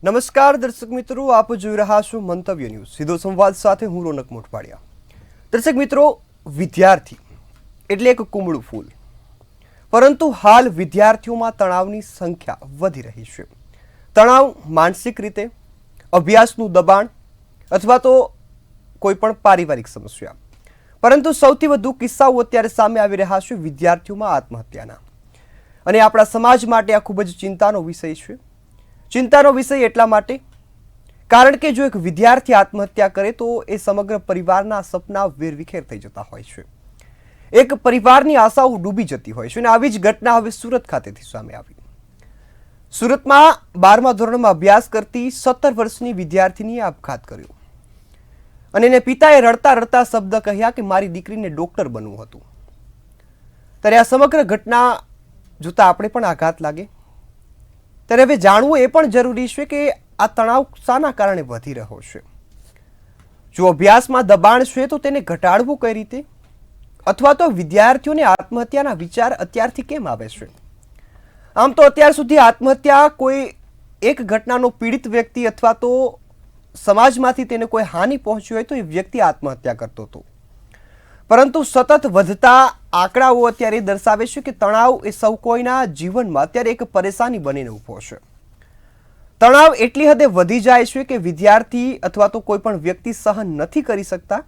નમસ્કાર દર્શક મિત્રો, આપ જોઈ રહ્યા છો મંતવ્ય ન્યૂઝ સીધો સંવાદ સાથે હું રોનક મોટવાડિયા। દર્શક મિત્રો, વિદ્યાર્થી એટલે એક કુમળું ફૂલ, પરંતુ હાલ વિદ્યાર્થીઓમાં તણાવની સંખ્યા વધી રહી છે। તણાવ માનસિક રીતે, અભ્યાસનું દબાણ અથવા તો કોઈ પણ પારિવારિક સમસ્યા, પરંતુ સૌથી વધુ કિસ્સાઓ અત્યારે સામે આવી રહ્યા છે વિદ્યાર્થીઓમાં આત્મહત્યાના। અને આપણા સમાજ માટે આ ખૂબ જ ચિંતાનો વિષય છે। चिंताનો विषय એટલા માટે કારણ કે જો એક વિદ્યાર્થી આત્મહત્યા કરે તો એ સમગ્ર પરિવારના સપના વેરવિખેર થઈ જતા હોય છે। એક પરિવારની આશાઓ ડૂબી જતી હોય છે અને આવી જ ઘટના હવે સુરત ખાતેથી સામે આવી। સુરતમાં 12મા ધોરણમાં અભ્યાસ કરતી 17 વર્ષની વિદ્યાર્થીનીએ આપઘાત કર્યો અને એને પિતાએ રડતા રડતા શબ્દ કહ્યા કે મારી દીકરીને ડોક્ટર બનવું હતું। ત્યારે આ સમગ્ર ઘટના જોતા આપણે પણ આઘાત લાગે। ત્યારે હવે જાણવું એ પણ જરૂરી છે કે આ તણાવ શાના કારણે વધી રહ્યો છે। જો અભ્યાસમાં દબાણ છે તો તેને ઘટાડવું કઈ રીતે, અથવા તો વિદ્યાર્થીઓને આત્મહત્યાના વિચાર અત્યારથી કેમ આવે છે। આમ તો અત્યાર સુધી આત્મહત્યા કોઈ એક ઘટનાનો પીડિત વ્યક્તિ અથવા તો સમાજમાંથી તેને કોઈ હાનિ પહોંચી હોય તો એ વ્યક્તિ આત્મહત્યા કરતો હતો, પરંતુ સતત વધતા આંકડાઓ અત્યારે દર્શાવે છે કે તણાવ એ સૌ કોઈના જીવનમાં અત્યારે એક પરેશાની બનીને ઊભો છે। તણાવ એટલી હદે વધી જાય છે કે વિદ્યાર્થી અથવા તો કોઈ પણ વ્યક્તિ સહન નથી કરી શકતા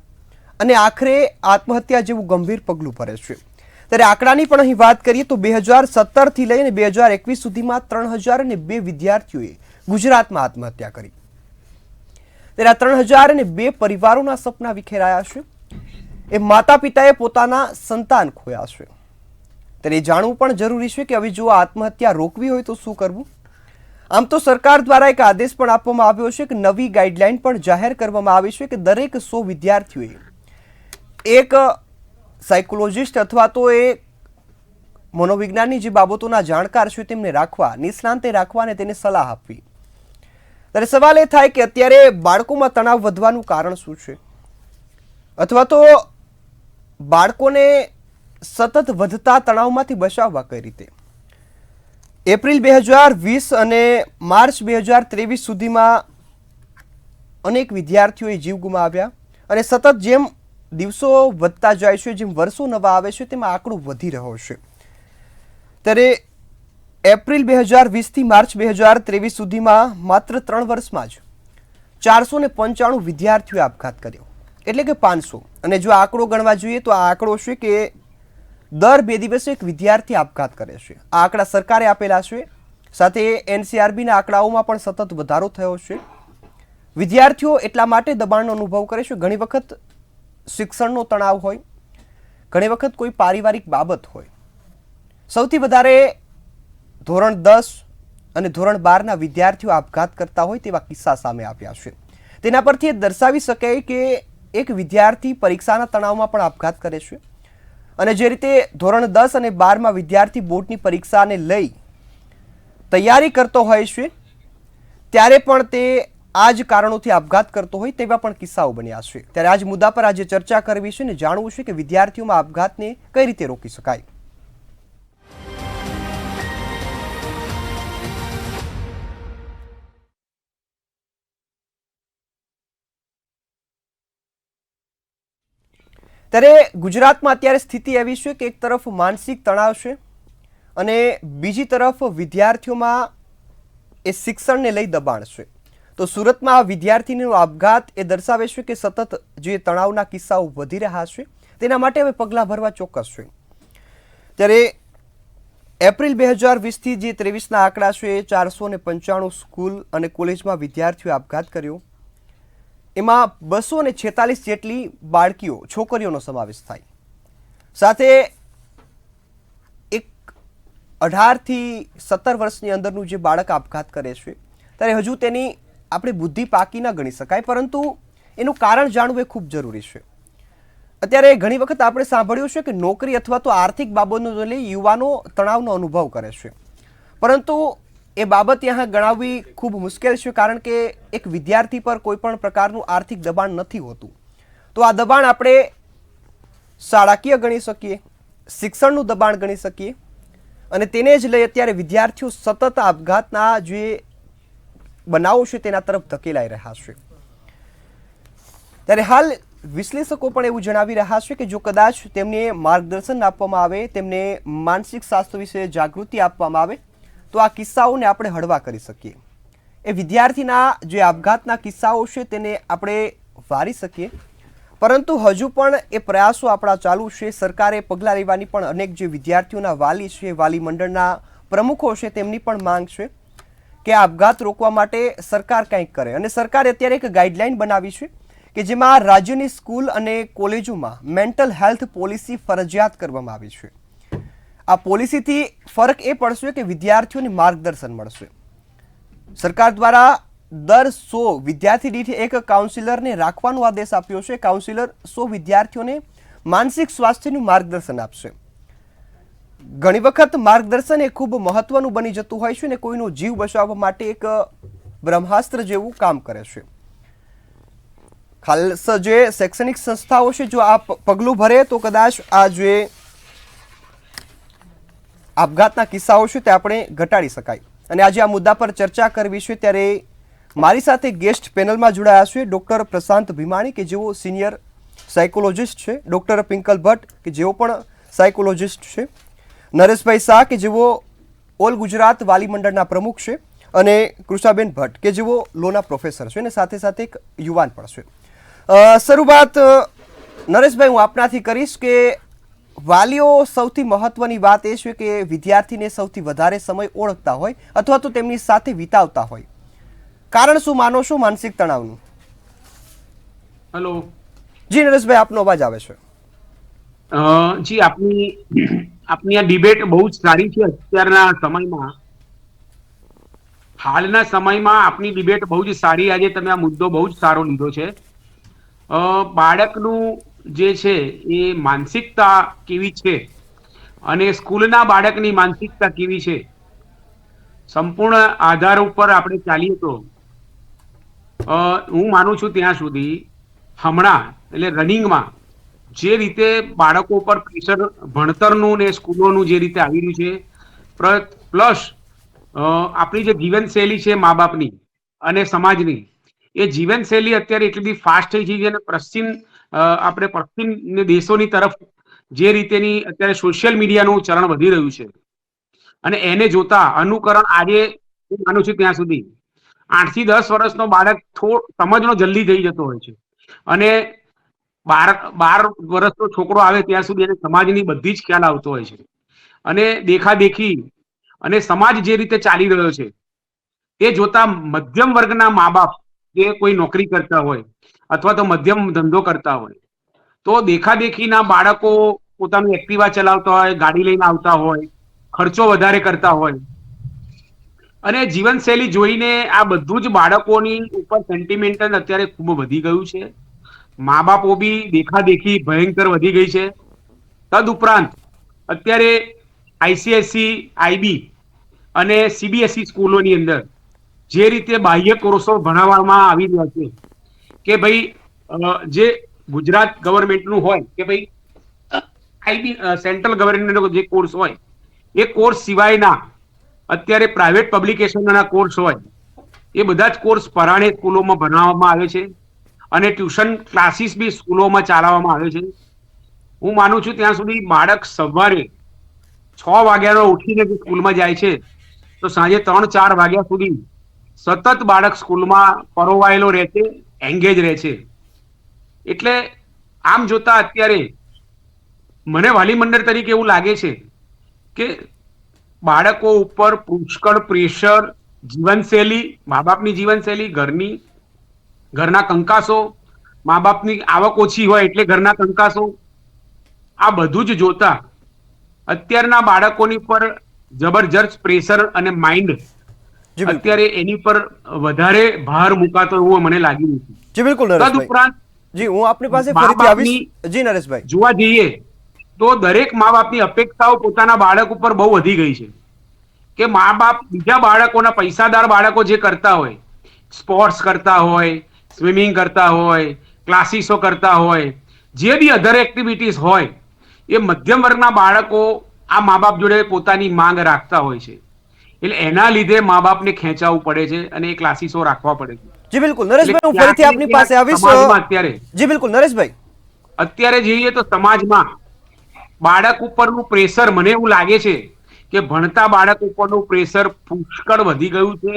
અને આખરે આત્મહત્યા જેવું ગંભીર પગલું ભરે છે। ત્યારે આંકડાની પણ અહીં વાત કરીએ તો 2017થી લઈને 2021 સુધીમાં 3002 વિદ્યાર્થીઓએ ગુજરાતમાં આત્મહત્યા કરી। ત્યારે આ 3002 પરિવારોના સપના વિખેરાયા છે। એ માતા પિતાએ પોતાના સંતાન ખોયા છે। ત્યારે જાણવું પણ જરૂરી છે કે હવે જો આત્મહત્યા રોકવી હોય તો શું કરવું। આમ તો સરકાર દ્વારા એક આદેશ પણ આપવામાં આવ્યો છે કે નવી ગાઈડલાઈન પણ જાહેર કરવામાં આવી છે કે દરેક 100 વિદ્યાર્થીઓએ એક સાયકોલોજિસ્ટ અથવા તો એ મનોવિજ્ઞાનની જે બાબતોના જાણકાર છે તેમને રાખવા, નિષ્ણાંતે રાખવા અને તેને સલાહ આપવી। ત્યારે સવાલ એ થાય કે અત્યારે બાળકોમાં તણાવ વધવાનું કારણ શું છે, અથવા તો બાળકોને સતત વધતા તણાવમાંથી બચાવવા કઈ રીતે। એપ્રિલ 2020 અને માર્ચ 2023 સુધીમાં અનેક વિદ્યાર્થીઓએ જીવ ગુમાવ્યા અને સતત જેમ દિવસો વધતા જાય છે, જેમ વર્ષો નવા આવે છે તેમાં આંકડો વધી રહ્યો છે। ત્યારે એપ્રિલ 2020થી માર્ચ 2023 સુધીમાં માત્ર 3 વર્ષમાં જ 495 વિદ્યાર્થીઓએ આપઘાત કર્યો, એટલે કે 500। અને જો આંકડો ગણવા જોઈએ તો આ આંકડો છે કે દર 2 દિવસે એક વિદ્યાર્થી આપઘાત કરે છે। આ આંકડા સરકારે આપેલા છે, સાથે એનસીઆરબીના આંકડાઓમાં પણ સતત વધારો થયો છે। વિદ્યાર્થીઓ એટલા માટે દબાણનો અનુભવ કરે છે, ઘણી વખત શિક્ષણનો તણાવ હોય, ઘણી વખત કોઈ પારિવારિક બાબત હોય। સૌથી વધારે ધોરણ 10 અને ધોરણ 12ના વિદ્યાર્થીઓ આપઘાત કરતા હોય તેવા કિસ્સા સામે આવ્યા છે। તેના પરથી એ દર્શાવી શકાય કે એક વિદ્યાર્થી પરીક્ષાના તણાવમાં પણ આપઘાત કરે છે અને જે રીતે ધોરણ 10 અને 12માં વિદ્યાર્થી બોર્ડની પરીક્ષાને લઈ તૈયારી કરતો હોય છે ત્યારે પણ તે આ જ કારણોથી આપઘાત કરતો હોય તેવા પણ કિસ્સાઓ બન્યા છે। ત્યારે આ જ મુદ્દા પર આજે ચર્ચા કરવી છે અને જાણવું છે કે વિદ્યાર્થીઓમાં આપઘાતને કઈ રીતે રોકી શકાય। ત્યારે ગુજરાતમાં અત્યારે સ્થિતિ એવી છે કે એક તરફ માનસિક તણાવ છે અને બીજી તરફ વિદ્યાર્થીઓમાં એ શિક્ષણને લઈ દબાણ છે। તો સુરતમાં વિદ્યાર્થીનો આપઘાત એ દર્શાવે છે કે સતત જે તણાવના કિસ્સાઓ વધી રહ્યા છે તેના માટે હવે પગલાં ભરવા ચોક્કસ છે। ત્યારે એપ્રિલ 2020થી જે 23ના આંકડા છે, 495 સ્કૂલ અને કોલેજમાં વિદ્યાર્થીઓએ આપઘાત કર્યો, એમાં 246 જેટલી બાળકીઓ, છોકરીઓનો સમાવેશ થાય। સાથે એક 18થી 17 વર્ષની અંદરનું જે બાળક આપઘાત કરે છે ત્યારે હજુ તેની આપણે બુદ્ધિ પાકી ન ગણી શકાય, પરંતુ એનું કારણ જાણવું એ ખૂબ જરૂરી છે। અત્યારે ઘણી વખત આપણે સાંભળ્યું છે કે નોકરી અથવા તો આર્થિક બાબતોને લઈ યુવાનો તણાવનો અનુભવ કરે છે, પરંતુ એ બાબત यहाँ ગણાવવી ખૂબ મુશ્કેલ છે કારણ કે એક વિદ્યાર્થી પર કોઈ પણ પ્રકારનું આર્થિક દબાણ નથી હોતું। તો આ દબાણ આપણે શાળાકીય ગણી શકીએ, શિક્ષણનું દબાણ ગણી શકીએ અને તેને જ લઈ અત્યારે વિદ્યાર્થીઓ સતત આપઘાતના જે બનાવો છે તેના તરફ ધકેલાઈ રહ્યા છે. ત્યારે હાલ વિશ્લેષકો પણ એવું જણાવી રહ્યા છે કે જો કદાચ તેમને માર્ગદર્શન આપવામાં આવે, તેમને માનસિક સ્વાસ્થ્ય વિશે જાગૃતિ આપવામાં આવે તો આ કિસ્સાઓને આપણે હળવા કરી શકીએ. એ વિદ્યાર્થીના જે આપઘાતના કિસ્સાઓ છે તેને આપણે વારી શકીએ. પરંતુ હજુ પણ એ પ્રયાસો આપણા ચાલુ છે. સરકારે પગલાં લેવાની પણ અનેક જે વિદ્યાર્થીઓના વાલી છે, વાલી મંડળના પ્રમુખો છે, તેમની પણ માંગ છે કે આપઘાત રોકવા માટે સરકાર કંઈક કરે. અને સરકારે અત્યારે એક ગાઈડલાઈન બનાવી છે કે જેમાં રાજ્યની સ્કૂલ અને કોલેજોમાં મેન્ટલ હેલ્થ પોલિસી ફરજિયાત કરવામાં આવી છે. આ પોલિસીથી ફરક એ પડશે કે વિદ્યાર્થીઓને માર્ગદર્શન મળશે. સરકાર દ્વારા દર 100 વિદ્યાર્થી દીઠ એક કાઉન્સિલરને રાખવાનો આદેશ આપ્યો છે. કાઉન્સિલર 100 વિદ્યાર્થીઓને માનસિક સ્વાસ્થ્યનું માર્ગદર્શન આપશે. ઘણી વખત માર્ગદર્શન એ ખૂબ મહત્વનું બની જતું હોય છે અને કોઈનો જીવ બચાવવા માટે એક બ્રહ્માસ્ત્ર જેવું કામ કરે છે. ખાસ જે શૈક્ષણિક સંસ્થાઓ છે, જો આ પગલું ભરે તો કદાચ આ જે આપઘાતના કિસ્સાઓ છે તે આપણે ઘટાડી શકાય. અને આજે આ મુદ્દા પર ચર્ચા કરવી છે ત્યારે મારી સાથે ગેસ્ટ પેનલમાં જોડાયા છે ડૉક્ટર પ્રશાંત ભીમાણી કે જેઓ સિનિયર સાયકોલોજિસ્ટ છે, ડૉક્ટર પિંકલ ભટ્ટ કે જેઓ પણ સાયકોલોજિસ્ટ છે, નરેશભાઈ શાહ કે જેઓ ઓલ ગુજરાત વાલી મંડળના પ્રમુખ છે અને કૃષાબેન ભટ્ટ કે જેઓ લોના પ્રોફેસર છે અને સાથે સાથે એક યુવાન પણ છે. શરૂઆત નરેશભાઈ હું આપનાથી કરીશ કે વાલીઓ સૌથી મહત્વની વાત એ છે કે વિદ્યાર્થીને સૌથી વધારે સમય ઓળખતા હોય અથવા તો તેમની સાથે વિતાવતા હોય. કારણ શું માનો છો માનસિક તણાવનું? હેલો જી નરેશભાઈ, આપનો અવાજ આવે છે. જી આપની આ ડિબેટ બહુ જ સારી છે. અત્યારના સમયમાં, હાલના સમયમાં આપની ડિબેટ બહુ જ સારી. આજે તમે આ મુદ્દો બહુ જ સારો લીધો છે. બાળકનું જે છે એ માનસિકતા કેવી છે અને સ્કૂલના બાળકની માનસિકતા કેવી છે, સંપૂર્ણ આધાર ઉપર આપણે ચાલીએ તો હું માનું છું ત્યાં સુધી હમણાં એટલે રનિંગમાં જે રીતે બાળકો પર પ્રેશર ભણતરનું ને સ્કૂલોનું જે રીતે આવી રહ્યું છે, પ્લસ આપણી જે જીવનશૈલી છે મા બાપની અને સમાજની, એ જીવનશૈલી અત્યારે એટલી બધી ફાસ્ટ થઈ ગઈ છે અને આપણે પશ્ચિમ દેશોની તરફ જે રીતેની અત્યારે સોશિયલ મીડિયાનું ચલણ વધી રહ્યું છે અને એને જોતા અનુકરણ આજે હું માનું છું ત્યાં સુધી 8 થી 10 વર્ષનો બાળક સમજનો જલ્દી થઈ જતો હોય છે અને 12 વર્ષનો છોકરો આવે ત્યાં સુધી એને સમાજની બધી જ ખ્યાલ આવતો હોય છે. અને દેખાદેખી અને સમાજ જે રીતે ચાલી રહ્યો છે એ જોતા મધ્યમ વર્ગના મા બાપ જે કોઈ નોકરી કરતા હોય અથવા તો મધ્યમ ધંધો કરતા હોય તો દેખાદેખીના બાળકો પોતાનું એક્ટિવા ચલાવતા હોય, ગાડી લઈને આવતા હોય, ખર્ચો વધારે કરતા હોય અને જીવનશૈલી જોઈને આ બધું જ બાળકોની ઉપર સેન્ટિમેન્ટલ અત્યારે ખૂબ વધી ગયું છે. મા બાપો બી દેખાદેખી ભયંકર વધી ગઈ છે. તદ ઉપરાંત અત્યારે આઈસીએસસી, આઈબી અને સીબીએસઈ સ્કૂલોની અંદર જે રીતે બાહ્ય કોર્સો ભણાવવામાં આવી રહ્યા છે કે ભાઈ જે ગુજરાત ગવર્મેન્ટનું હોય કે ભાઈ આઈબી સેન્ટ્રલ ગવર્મેન્ટનો જે કોર્સ હોય એ કોર્સ સિવાયના અત્યારે પ્રાઇવેટ પબ્લિકેશનના કોર્સ હોય એ બધા જ કોર્સ પરાણે સ્કૂલોમાં ભણાવવામાં આવે છે અને ટ્યુશન ક્લાસીસ બી સ્કૂલોમાં ચાલવામાં આવે છે. હું માનું છું ત્યાં સુધી બાળક સવારે 6 વાગ્યાનો ઉઠીને સ્કૂલમાં જાય છે તો સાંજે 3-4 વાગ્યા સુધી સતત બાળક સ્કૂલમાં પરોવાયેલો રહે છે, એન્ગેજ રહે છે. એટલે આમ જોતા અત્યારે મને વાલી મંડળ તરીકે એવું લાગે છે કે બાળકો ઉપર પુષ્કળ પ્રેશર, જીવનશૈલી, મા બાપની જીવનશૈલી, ઘરના કંકાસો, મા બાપની આવક ઓછી હોય એટલે ઘરના કંકાસો, આ બધું જ જોતા અત્યારના બાળકોની પર જબરજસ્ત પ્રેશર અને માઇન્ડ જી બિલકુલ. અત્યારે એની પર વધારે ભાર મુકાતો એવું મને લાગી નથી. જી બિલકુલ નરેશભાઈ. તદુપરાંત જી હું આપની પાસે મા ફરીથી આવીશ. બાપની જી નરેશભાઈ. જોવા જઈએ તો દરેક મા બાપની અપેક્ષાઓ પોતાના બાળક ઉપર બહુ વધી ગઈ છે કે મા બાપ બીજા બાળકોના પૈસાદાર બાળકો જે કરતા હોય, સ્પોર્ટ્સ કરતા હોય, સ્વિમિંગ કરતા હોય, ક્લાસીસો કરતા હોય, જે બી અધર એક્ટિવિટીઝ હોય એ મધ્યમ વર્ગના બાળકો આ મા બાપ જોડે પોતાની માંગ રાખતા હોય છે. એટલે એના લીધે મા બાપને ખેંચાવવું પડે છે અને એ ક્લાસીસો રાખવા પડે છે. જી બિલકુલ નરેશભાઈ, હું એટલે ફરીથી આપની પાસે આવીશ. સમાજમાં જી બિલકુલ નરેશભાઈ, અત્યારે જોઈએ તો સમાજમાં બાળક ઉપરનું પ્રેશર, મને એવું લાગે છે કે ભણતા બાળક ઉપરનું પ્રેશર પુષ્કળ વધી ગયું છે,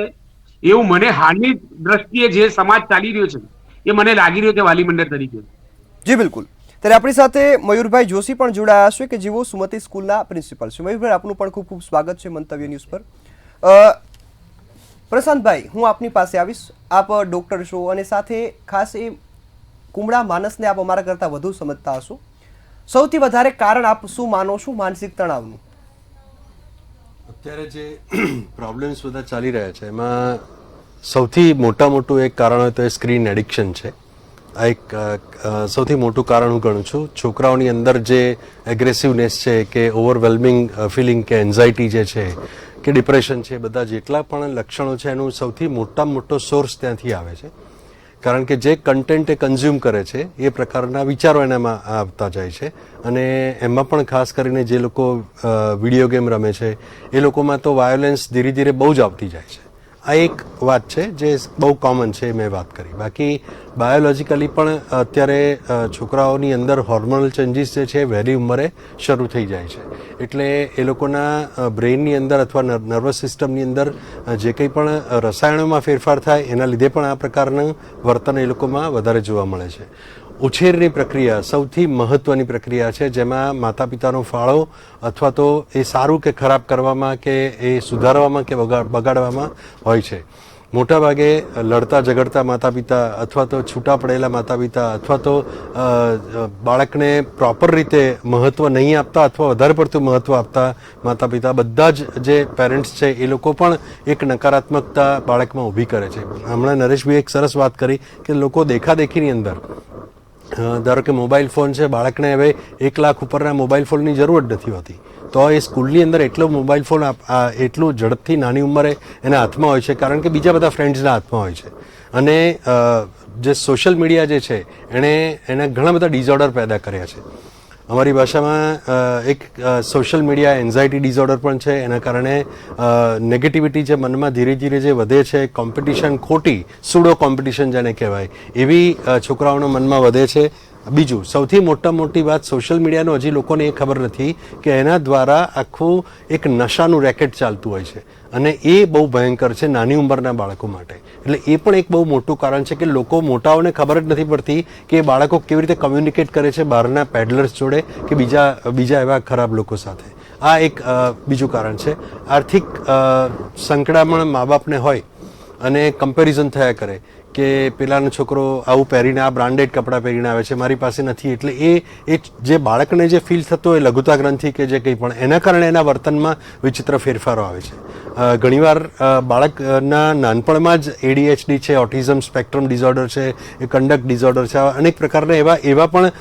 એવું મને હાલની દ્રષ્ટિએ જે સમાજ ચાલી રહ્યો છે એ મને લાગી રહ્યો છે વાલી મંડળ તરીકે. જી બિલકુલ. ત્યારે આપણી સાથે મયુરભાઈ જોશી પણ જોડાયા છે કે જેઓ સુમતિ સ્કૂલના પ્રિન્સિપલ છે. મયુરભાઈ, આપનું પણ ખૂબ ખૂબ સ્વાગત છે મંતવ્ય ન્યૂઝ પર. પ્રશાંતભાઈ, હું આપની પાસે આવીશ. આપ ડોક્ટર છો અને સાથે ખાસ એ કુમળા માનસને આપ અમારા કરતાં વધુ સમજતા હશો. સૌથી વધારે કારણ આપ શું માનો છો માનસિક તણાવનું? અત્યારે જે પ્રોબ્લેમ્સ બધા ચાલી રહ્યા છે એમાં સૌથી મોટું એક કારણ હોય તો એ સ્ક્રીન એડિક્શન છે. આ એક સૌથી મોટું કારણ હું ગણું છું. છોકરાઓની અંદર જે એગ્રેસિવનેસ છે કે ઓવરવેલ્મિંગ ફિલિંગ કે એન્ઝાયટી જે છે કે ડિપ્રેશન છે, બધા જેટલા પણ લક્ષણો છે એનું સૌથી મોટામાં મોટો સોર્સ ત્યાંથી આવે છે. કારણ કે જે કન્ટેન્ટ એ કન્ઝ્યુમ કરે છે એ પ્રકારના વિચારો એનામાં આવતા જાય છે અને એમાં પણ ખાસ કરીને જે લોકો વિડીયો ગેમ રમે છે એ લોકોમાં તો વાયોલન્સ ધીરે ધીરે બહુ જ આવતી જાય છે. આ એક વાત છે જે બહુ કોમન છે, મેં વાત કરી. બાકી બાયોલોજીકલી પણ અત્યારે છોકરાઓની અંદર હોર્મોનલ ચેન્જીસ જે છે વહેલી ઉંમરે શરૂ થઈ જાય છે. એટલે એ લોકોના બ્રેઇનની અંદર અથવા નર્વસ સિસ્ટમની અંદર જે કંઈ પણ રસાયણોમાં ફેરફાર થાય એના લીધે પણ આ પ્રકારનું વર્તન એ લોકોમાં વધારે જોવા મળે છે. ઉછેરની પ્રક્રિયા સૌથી મહત્વની પ્રક્રિયા છે જેમાં માતા પિતાનો ફાળો અથવા તો એ સારું કે ખરાબ કરવામાં કે એ સુધારવામાં કે બગાડવામાં હોય છે. મોટાભાગે લડતા ઝઘડતા માતા પિતા અથવા તો છૂટા પડેલા માતા પિતા અથવા તો બાળકને પ્રોપર રીતે મહત્વ નહીં આપતા અથવા વધારે પડતું મહત્વ આપતા માતા પિતા, બધા જ જે પેરેન્ટ્સ છે એ લોકો પણ એક નકારાત્મકતા બાળકમાં ઊભી કરે છે. હમણાં નરેશભાઈએ એક સરસ વાત કરી કે લોકો દેખાદેખીની અંદર, ધારો કે મોબાઈલ ફોન છે, બાળકને હવે 1 લાખ ઉપરના મોબાઈલ ફોનની જરૂર જ નથી હોતી, તો એ સ્કૂલની અંદર એટલો મોબાઈલ ફોન એટલું ઝડપથી નાની ઉંમરે એના હાથમાં હોય છે કારણ કે બીજા બધા ફ્રેન્ડ્સના હાથમાં હોય છે. અને જે સોશિયલ મીડિયા જે છે એણે ઘણા બધા ડિઝોર્ડર પેદા કર્યા છે. અમારી ભાષામાં એક સોશિયલ મીડિયા એન્ઝાયટી ડિઝોર્ડર પણ છે. એના કારણે નેગેટિવિટી જે મનમાં ધીરે ધીરે જે વધે છે, કોમ્પિટિશન, ખોટી સુડો કોમ્પિટિશન જેને કહેવાય, એવી છોકરાઓના મનમાં વધે છે. બીજું સૌથી મોટી વાત, સોશિયલ મીડિયાનો હજી લોકોને એ ખબર નથી કે એના દ્વારા આખું એક નશાનું રેકેટ ચાલતું હોય છે અને એ બહુ ભયંકર છે નાની ઉંમરના બાળકો માટે. એટલે એ પણ એક બહુ મોટું કારણ છે કે લોકો મોટાઓને ખબર જ નથી પડતી કે બાળકો કેવી રીતે કમ્યુનિકેટ કરે છે બહારના પેડલર્સ જોડે કે બીજા એવા ખરાબ લોકો સાથે. આ એક બીજું કારણ છે. આર્થિક સંકળામણ મા બાપને હોય અને કમ્પેરિઝન થયા કરે કે પેલાનો છોકરો આવું પહેરીને, આ બ્રાન્ડેડ કપડાં પહેરીને આવે છે, મારી પાસે નથી. એટલે એ જે બાળકને જે ફીલ થતો હોય લઘુતા ગ્રંથિ કે જે કંઈ પણ, એના કારણે એના વર્તનમાં વિચિત્ર ફેરફારો આવે છે. ઘણીવાર બાળકના નાનપણમાં જ ADHD છે, ઓટિઝમ સ્પેક્ટ્રમ ડિઝોર્ડર છે, એ કંડક્ટ ડિઝોર્ડર છે, અનેક પ્રકારના એવા પણ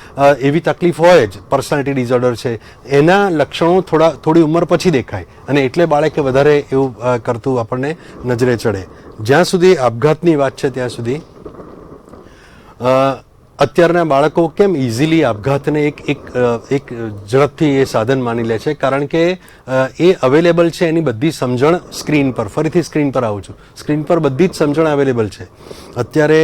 એવી તકલીફ હોય જ, પર્સનાલિટી ડિઝોર્ડર છે, એના લક્ષણો થોડી ઉંમર પછી દેખાય અને એટલે બાળકે વધારે એવું કરતું આપણને નજરે ચડે. જ્યાં સુધી આપઘાતની વાત છે ત્યાં સુધી અત્યારના બાળકો કેમ ઇઝીલી આપઘાતને એક ઝડપથી એ સાધન માની લે છે કારણ કે એ અવેલેબલ છે એની બધી સમજણ સ્ક્રીન પર. ફરીથી સ્ક્રીન પર આવું છું. સ્ક્રીન પર બધી જ સમજણ અવેલેબલ છે. અત્યારે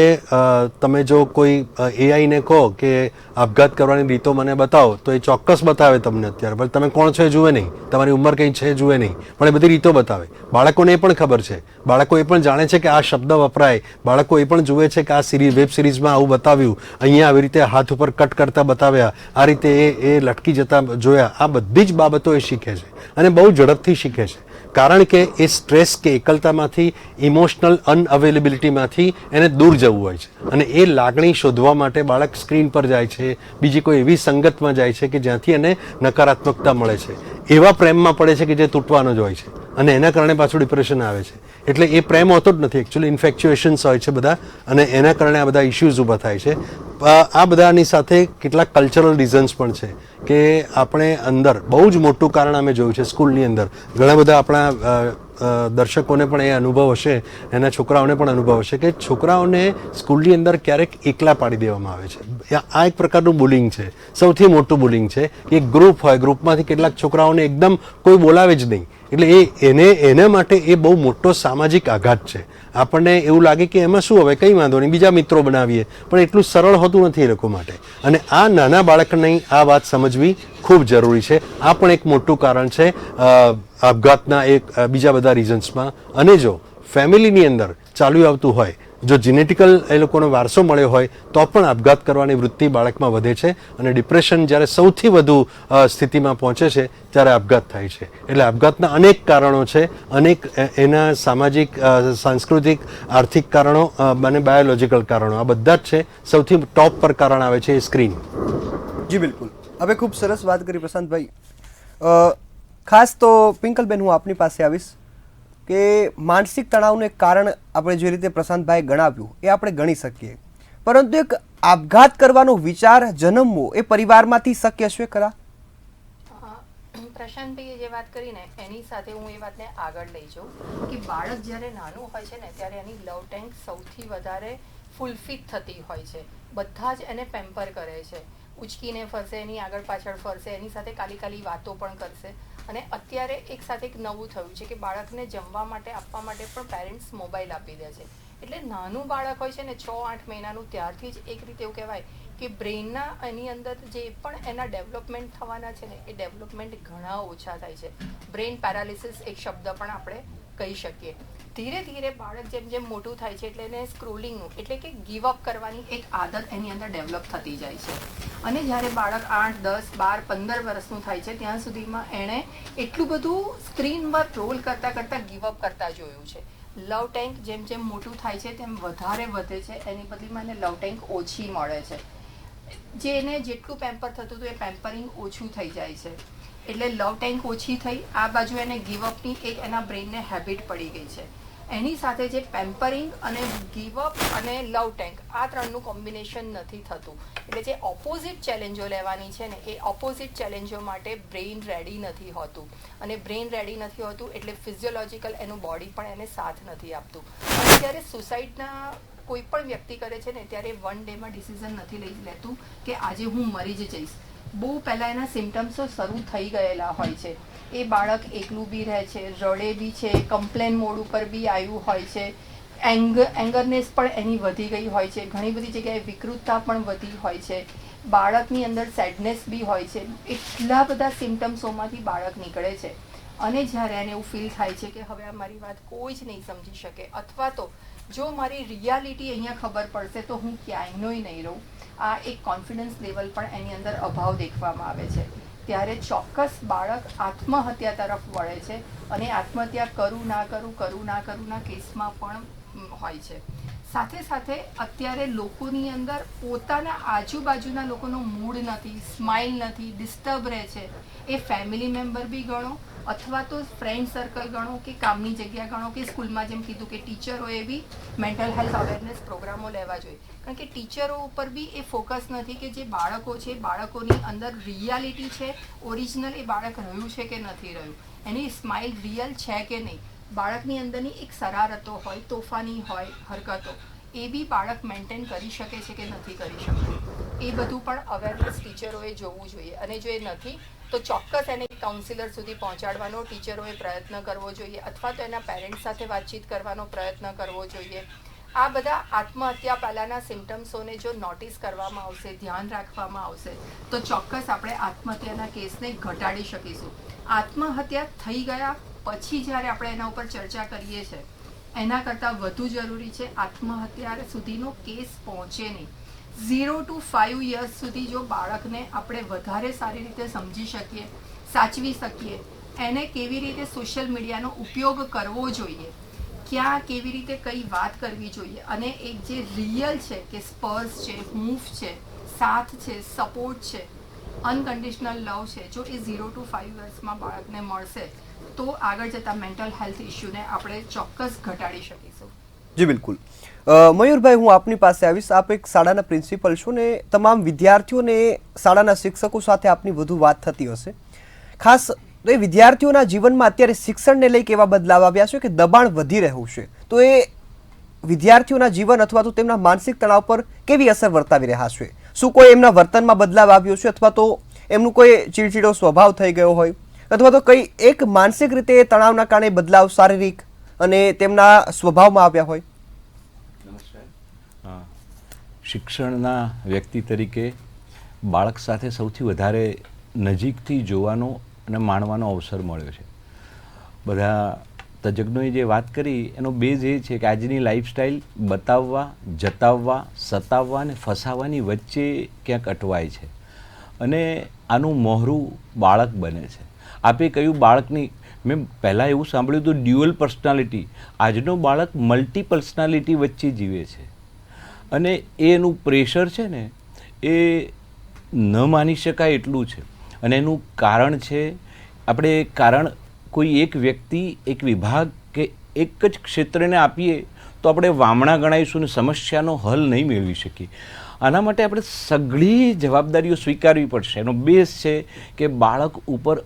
તમે જો કોઈ AI ને કહો કે આપઘાત કરવાની રીતો મને બતાવો તો એ ચોક્કસ બતાવે તમને. અત્યારે પણ તમે કોણ છો એ જુએ નહીં, તમારી ઉંમર કંઈ છે જુએ નહીં, પણ એ બધી રીતો બતાવે. બાળકોને એ પણ ખબર છે, બાળકો એ પણ જાણે છે કે આ શબ્દ વપરાય, બાળકો એ પણ જુએ છે કે આ વેબ સિરીઝમાં આવું બતાવ્યું, અહીંયા આવી રીતે હાથ ઉપર કટ કરતા બતાવ્યા, આ રીતે એ લટકી જતા જોયા. આ બધી જ બાબતો એ શીખે છે અને બહુ ઝડપથી શીખે છે કારણ કે એ સ્ટ્રેસ કે એકલતામાંથી, ઇમોશનલ અનઅવેલેબિલિટીમાંથી એને દૂર જવું હોય છે અને એ લાગણી શોધવા માટે બાળક સ્ક્રીન પર જાય છે, બીજી કોઈ એવી સંગતમાં જાય છે કે જ્યાંથી એને નકારાત્મકતા મળે છે. એવા પ્રેમમાં પડે છે કે જે તૂટવાનો જ હોય છે અને એના કારણે પાછું ડિપ્રેશન આવે છે. એટલે એ પ્રેમ હોતો જ નથી, એકચ્યુઅલી ઇન્ફેક્ચ્યુએશન્સ હોય છે બધા અને એના કારણે આ બધા ઇશ્યુઝ ઊભા થાય છે. આ બધાની સાથે કેટલાક કલ્ચરલ રીઝન્સ પણ છે કે આપણે અંદર બહુ જ મોટું કારણ અમે જોયું છે સ્કૂલની અંદર. ઘણા બધા આપણા દર્શકોને પણ એ અનુભવ હશે, એના છોકરાઓને પણ અનુભવ હશે કે છોકરાઓને સ્કૂલની અંદર ક્યારેક એકલા પાડી દેવામાં આવે છે. આ એક પ્રકારનું બુલિંગ છે, સૌથી મોટું બુલિંગ છે. એક ગ્રુપ હોય, ગ્રુપમાંથી કેટલાક છોકરાઓને એકદમ કોઈ બોલાવે જ નહીં, એટલે એના માટે એ બહુ મોટો સામાજિક આઘાત છે. આપણને એવું લાગે કે એમાં શું હવે, કંઈ વાંધો નહીં, બીજા મિત્રો બનાવીએ, પણ એટલું સરળ હોતું નથી એ લોકો માટે. અને આ નાના બાળકની આ વાત સમજવી ખૂબ જરૂરી છે. આ પણ એક મોટું કારણ છે આપઘાતના એક બીજા બધા રીઝન્સમાં. અને જો ફેમિલીની અંદર ચાલ્યું આવતું હોય, જો જીનેટિકલ એ લોકોનો વારસો મળ્યો હોય તો પણ આપઘાત કરવાની વૃત્તિ બાળકમાં વધે છે. અને ડિપ્રેશન જ્યારે સૌથી વધુ સ્થિતિમાં પહોંચે છે ત્યારે આપઘાત થાય છે. એટલે આપઘાતના અનેક કારણો છે, અનેક એના સામાજિક, સાંસ્કૃતિક, આર્થિક કારણો અને બાયોલોજિકલ કારણો, આ બધા જ છે. સૌથી ટોપ પર કારણ આવે છે એ સ્ક્રીન. જી બિલકુલ. હવે ખૂબ સરસ વાત કરી પ્રશાંતભાઈ. ખાસ તો પિંકલબેન, હું આપની પાસે આવીશ કે માનસિક તણાવનું એક કારણ આપણે જે રીતે પ્રશાંતભાઈ ગણાવ્યું એ આપણે ગણી શકીએ, પરંતુ એક આપઘાત કરવાનો વિચાર જન્મવો એ પરિવારમાંથી શક્ય છે ખરા? પ્રશાંતભાઈએ જે વાત કરી ને એની સાથે હું એ વાતને આગળ લઈ જાઉં કે બાળક જ્યારે નાનું હોય છે ને ત્યારે એની લવ ટેન્ક સૌથી વધારે ફૂલફિલ થતી હોય છે. બધા જ એને પેમ્પર કરે છે, ઉચકીને ફરશે, એની આગળ પાછળ ફરશે, એની સાથે કાલી કાલી વાતો પણ કરશે. અને અત્યારે એક સાથે એક નવું થયું છે કે બાળકને જમવા માટે આપવા માટે પણ પેરેન્ટ્સ મોબાઈલ આપી દે છે. એટલે નાનું બાળક હોય છે ને 6-8 મહિનાનું, ત્યારથી જ એક રીતે એવું કહેવાય કે બ્રેઇનના એની અંદર જે પણ એના ડેવલપમેન્ટ થવાના છે ને એ ડેવલપમેન્ટ ઘણા ઓછા થાય છે. બ્રેઇન પેરાલિસિસ એક શબ્દ પણ આપણે કહી શકીએ. ધીરે ધીરે બાળક જેમ જેમ મોટું થાય છે એટલે એને સ્ક્રોલિંગનું એટલે કે ગીવ અપ કરવાની એક આદત એની અંદર ડેવલપ થતી જાય છે. અને જ્યારે બાળક 8, 10, 12, 15 વર્ષનું થાય છે ત્યાં સુધીમાં એણે એટલું બધું સ્ક્રીન પર રોલ કરતાં કરતાં ગીવ અપ કરતા જોયું છે. લવ ટેન્ક જેમ જેમ મોટું થાય છે તેમ વધારે વધે છે, એની બદલીમાં એને લવ ટેન્ક ઓછી મળે છે. જે એને જેટલું પેમ્પર થતું હતું એ પેમ્પરિંગ ઓછું થઈ જાય છે. એટલે લવ ટેન્ક ઓછી થઈ, આ બાજુ એને ગીવ અપની એક એના બ્રેઇનને હેબિટ પડી ગઈ છે. એની સાથે જે પેમ્પરિંગ અને ગીવ અપ અને લવ ટેન્ક આ ત્રણનું કોમ્બિનેશન નથી થતું. એટલે જે ઓપોઝિટ ચેલેન્જો લેવાની છે ને એ ઓપોઝિટ ચેલેન્જો માટે બ્રેઇન રેડી નથી હોતું. અને બ્રેઇન રેડી નથી હોતું એટલે ફિઝિયોલોજિકલ એનું બોડી પણ એને સાથ નથી આપતું. અને જ્યારે સુસાઇડના કોઈ પણ વ્યક્તિ કરે છે ને ત્યારે 1 ડેમાં ડિસિઝન નથી લઈ લેતું કે આજે હું મરી જ જઈશ. બહુ પહેલાં એના સિમ્ટમ્સો શરૂ થઈ ગયેલા હોય છે. એ બાળક એકલું બી રહે છે, રડે બી છે, કમ્પ્લેન મોડ ઉપર બી આવ્યું હોય છે, એંગરનેસ પણ એની વધી ગઈ હોય છે, ઘણી બધી જગ્યાએ વિકૃતતા પણ વધી હોય છે, બાળકની અંદર સેડનેસ બી હોય છે. એટલા બધા સિમ્ટમ્સોમાંથી બાળક નીકળે છે. અને જ્યારે એને એવું ફીલ થાય છે કે હવે આ મારી વાત કોઈ જ નહીં સમજી શકે, અથવા તો જો મારી રિયાલિટી અહીંયા ખબર પડશે તો હું ક્યાંયનોય નહીં રહું, આ એક કોન્ફિડન્સ લેવલ પણ એની અંદર અભાવ દેખવામાં આવે છે. ત્યારે ચોક્કસ બાળક આત્મહત્યા તરફ વળે છે. અને આત્મહત્યા કરું ના કરુંના કેસમાં પણ હોય છે. સાથે સાથે અત્યારે લોકોની અંદર પોતાના આજુબાજુના લોકોનો મૂડ નથી, સ્માઇલ નથી, ડિસ્ટર્બ રહે છે. એ ફેમિલી મેમ્બર બી ગણો અથવા તો ફ્રેન્ડ સર્કલ ગણો કે કામની જગ્યા ગણો કે સ્કૂલમાં જેમ કીધું કે ટીચરોએ બી મેન્ટલ હેલ્થ અવેરનેસ પ્રોગ્રામો લેવા જોઈએ. કારણ કે ટીચરો ઉપર બી એ ફોકસ નથી કે જે બાળકો છે, બાળકોની અંદર રિયાલિટી છે, ઓરિજિનલ એ બાળક રહ્યું છે કે નથી રહ્યું, એની સ્માઇલ રિયલ છે કે નહીં, બાળકની અંદરની એક શરારતો હોય, તોફાની હોય હરકતો, એ બી બાળક મેન્ટેન કરી શકે છે કે નથી કરી શકતું, એ બધું પણ અવેરનેસ ટીચરોએ જોવું જોઈએ. અને જો એ નથી તો ચોક્કસ એને કાઉન્સિલર સુધી પહોંચાડવાનો ટીચરોએ પ્રયત્ન કરવો જોઈએ અથવા તો એના પેરેન્ટ્સ સાથે વાતચીત કરવાનો પ્રયત્ન કરવો જોઈએ. આ બધા આત્મહત્યા પહેલાંના સિમ્ટમ્સોને જો નોટિસ કરવામાં આવશે, ધ્યાન રાખવામાં આવશે તો ચોક્કસ આપણે આત્મહત્યાના કેસને ઘટાડી શકીશું. આત્મહત્યા થઈ ગયા પછી જ્યારે આપણે એના ઉપર ચર્ચા કરીએ છીએ એના કરતાં વધુ જરૂરી છે આત્મહત્યા સુધીનો કેસ પહોંચે નહીં. 0 to 5 years સુધી જો બાળકને આપણે વધારે સારી રીતે સમજી શકીએ, સાચવી શકીએ, એને કેવી રીતે સોશિયલ મીડિયાનો ઉપયોગ કરવો જોઈએ, ક્યાં કેવી રીતે કઈ વાત કરવી જોઈએ, અને એક જે રિયલ છે કે સ્પર્શ છે, હૂંફ છે, સાથ છે, સપોર્ટ છે, અનકન્ડિશનલ લવ છે, જો એ 0 to 5 yearsમાં બાળકને મળશે તો આગળ જતાં મેન્ટલ હેલ્થ ઇસ્યુને આપણે ચોક્કસ ઘટાડી શકીશું. જી બિલકુલ. મયુરભાઈ, હું આપની પાસે આવીશ. આપ એક શાળાના પ્રિન્સિપલ છો ને તમામ વિદ્યાર્થીઓને શાળાના શિક્ષકો સાથે આપની વધુ વાત થતી હશે. ખાસ તો એ વિદ્યાર્થીઓના જીવનમાં અત્યારે શિક્ષણને લઈ કેવા બદલાવ આવ્યા છે કે દબાણ વધી રહ્યું છે, તો એ વિદ્યાર્થીઓના જીવન અથવા તો તેમના માનસિક તણાવ પર કેવી અસર વર્તાવી રહ્યા છે? શું કોઈ એમના વર્તનમાં બદલાવ આવ્યો છે, અથવા તો એમનું કોઈ ચીડચીડો સ્વભાવ થઈ ગયો હોય, અથવા તો કઈ એક માનસિક રીતે તણાવના કારણે બદલાવ શારીરિક અને તેમના સ્વભાવમાં આવ્યા હોય? શિક્ષણના વ્યક્તિ તરીકે બાળક સાથે સૌથી વધારે નજીકથી જોવાનો અને માણવાનો અવસર મળ્યો છે. બધા તજજ્ઞોએ જે વાત કરી એનો બેઝ એ છે કે આજની લાઈફસ્ટાઈલ બતાવવા, જતાવવા, સતાવવા અને ફસાવવાની વચ્ચે ક્યાંક અટવાય છે અને આનું મોહરું બાળક બને છે. આપે કહ્યું બાળકની, મેં પહેલાં એવું સાંભળ્યું હતું ડ્યુઅલ પર્સનાલિટી. આજનો બાળક મલ્ટી પર્સનાલિટી વચ્ચે જીવે છે અને એનું પ્રેશર છે ને એ ન માની શકાય એટલું છે. અને એનું કારણ છે, આપણે કારણ કોઈ એક વ્યક્તિ, એક વિભાગ કે એક જ ક્ષેત્રને આપીએ તો આપણે વામણા ગણાઈશું ને સમસ્યાનો હલ નહીં મેળવી શકીએ. આના માટે આપણે સઘળી જવાબદારીઓ સ્વીકારવી પડશે. એનો બેઝ છે કે બાળક ઉપર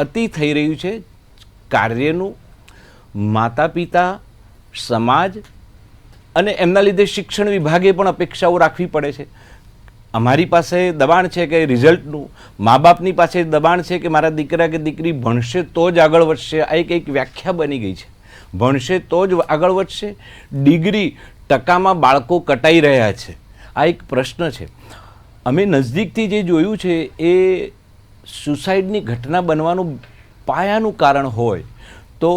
અતિ થઈ રહ્યું છે કાર્યનું, માતા પિતા, સમાજ અને એમના લીધે શિક્ષણ વિભાગે પણ અપેક્ષાઓ રાખવી પડે છે. અમારી પાસે દબાણ છે કે રિઝલ્ટનું, મા બાપની પાસે દબાણ છે કે મારા દીકરા કે દીકરી ભણશે તો જ આગળ વધશે. આ એક વ્યાખ્યા બની ગઈ છે, ભણશે તો જ આગળ વધશે. ડિગ્રી ટકામાં બાળકો કટાઈ રહ્યા છે, આ એક પ્રશ્ન છે. અમે નજદીકથી જે જોયું છે એ સુસાઇડની ઘટના બનવાનું પાયાનું કારણ હોય તો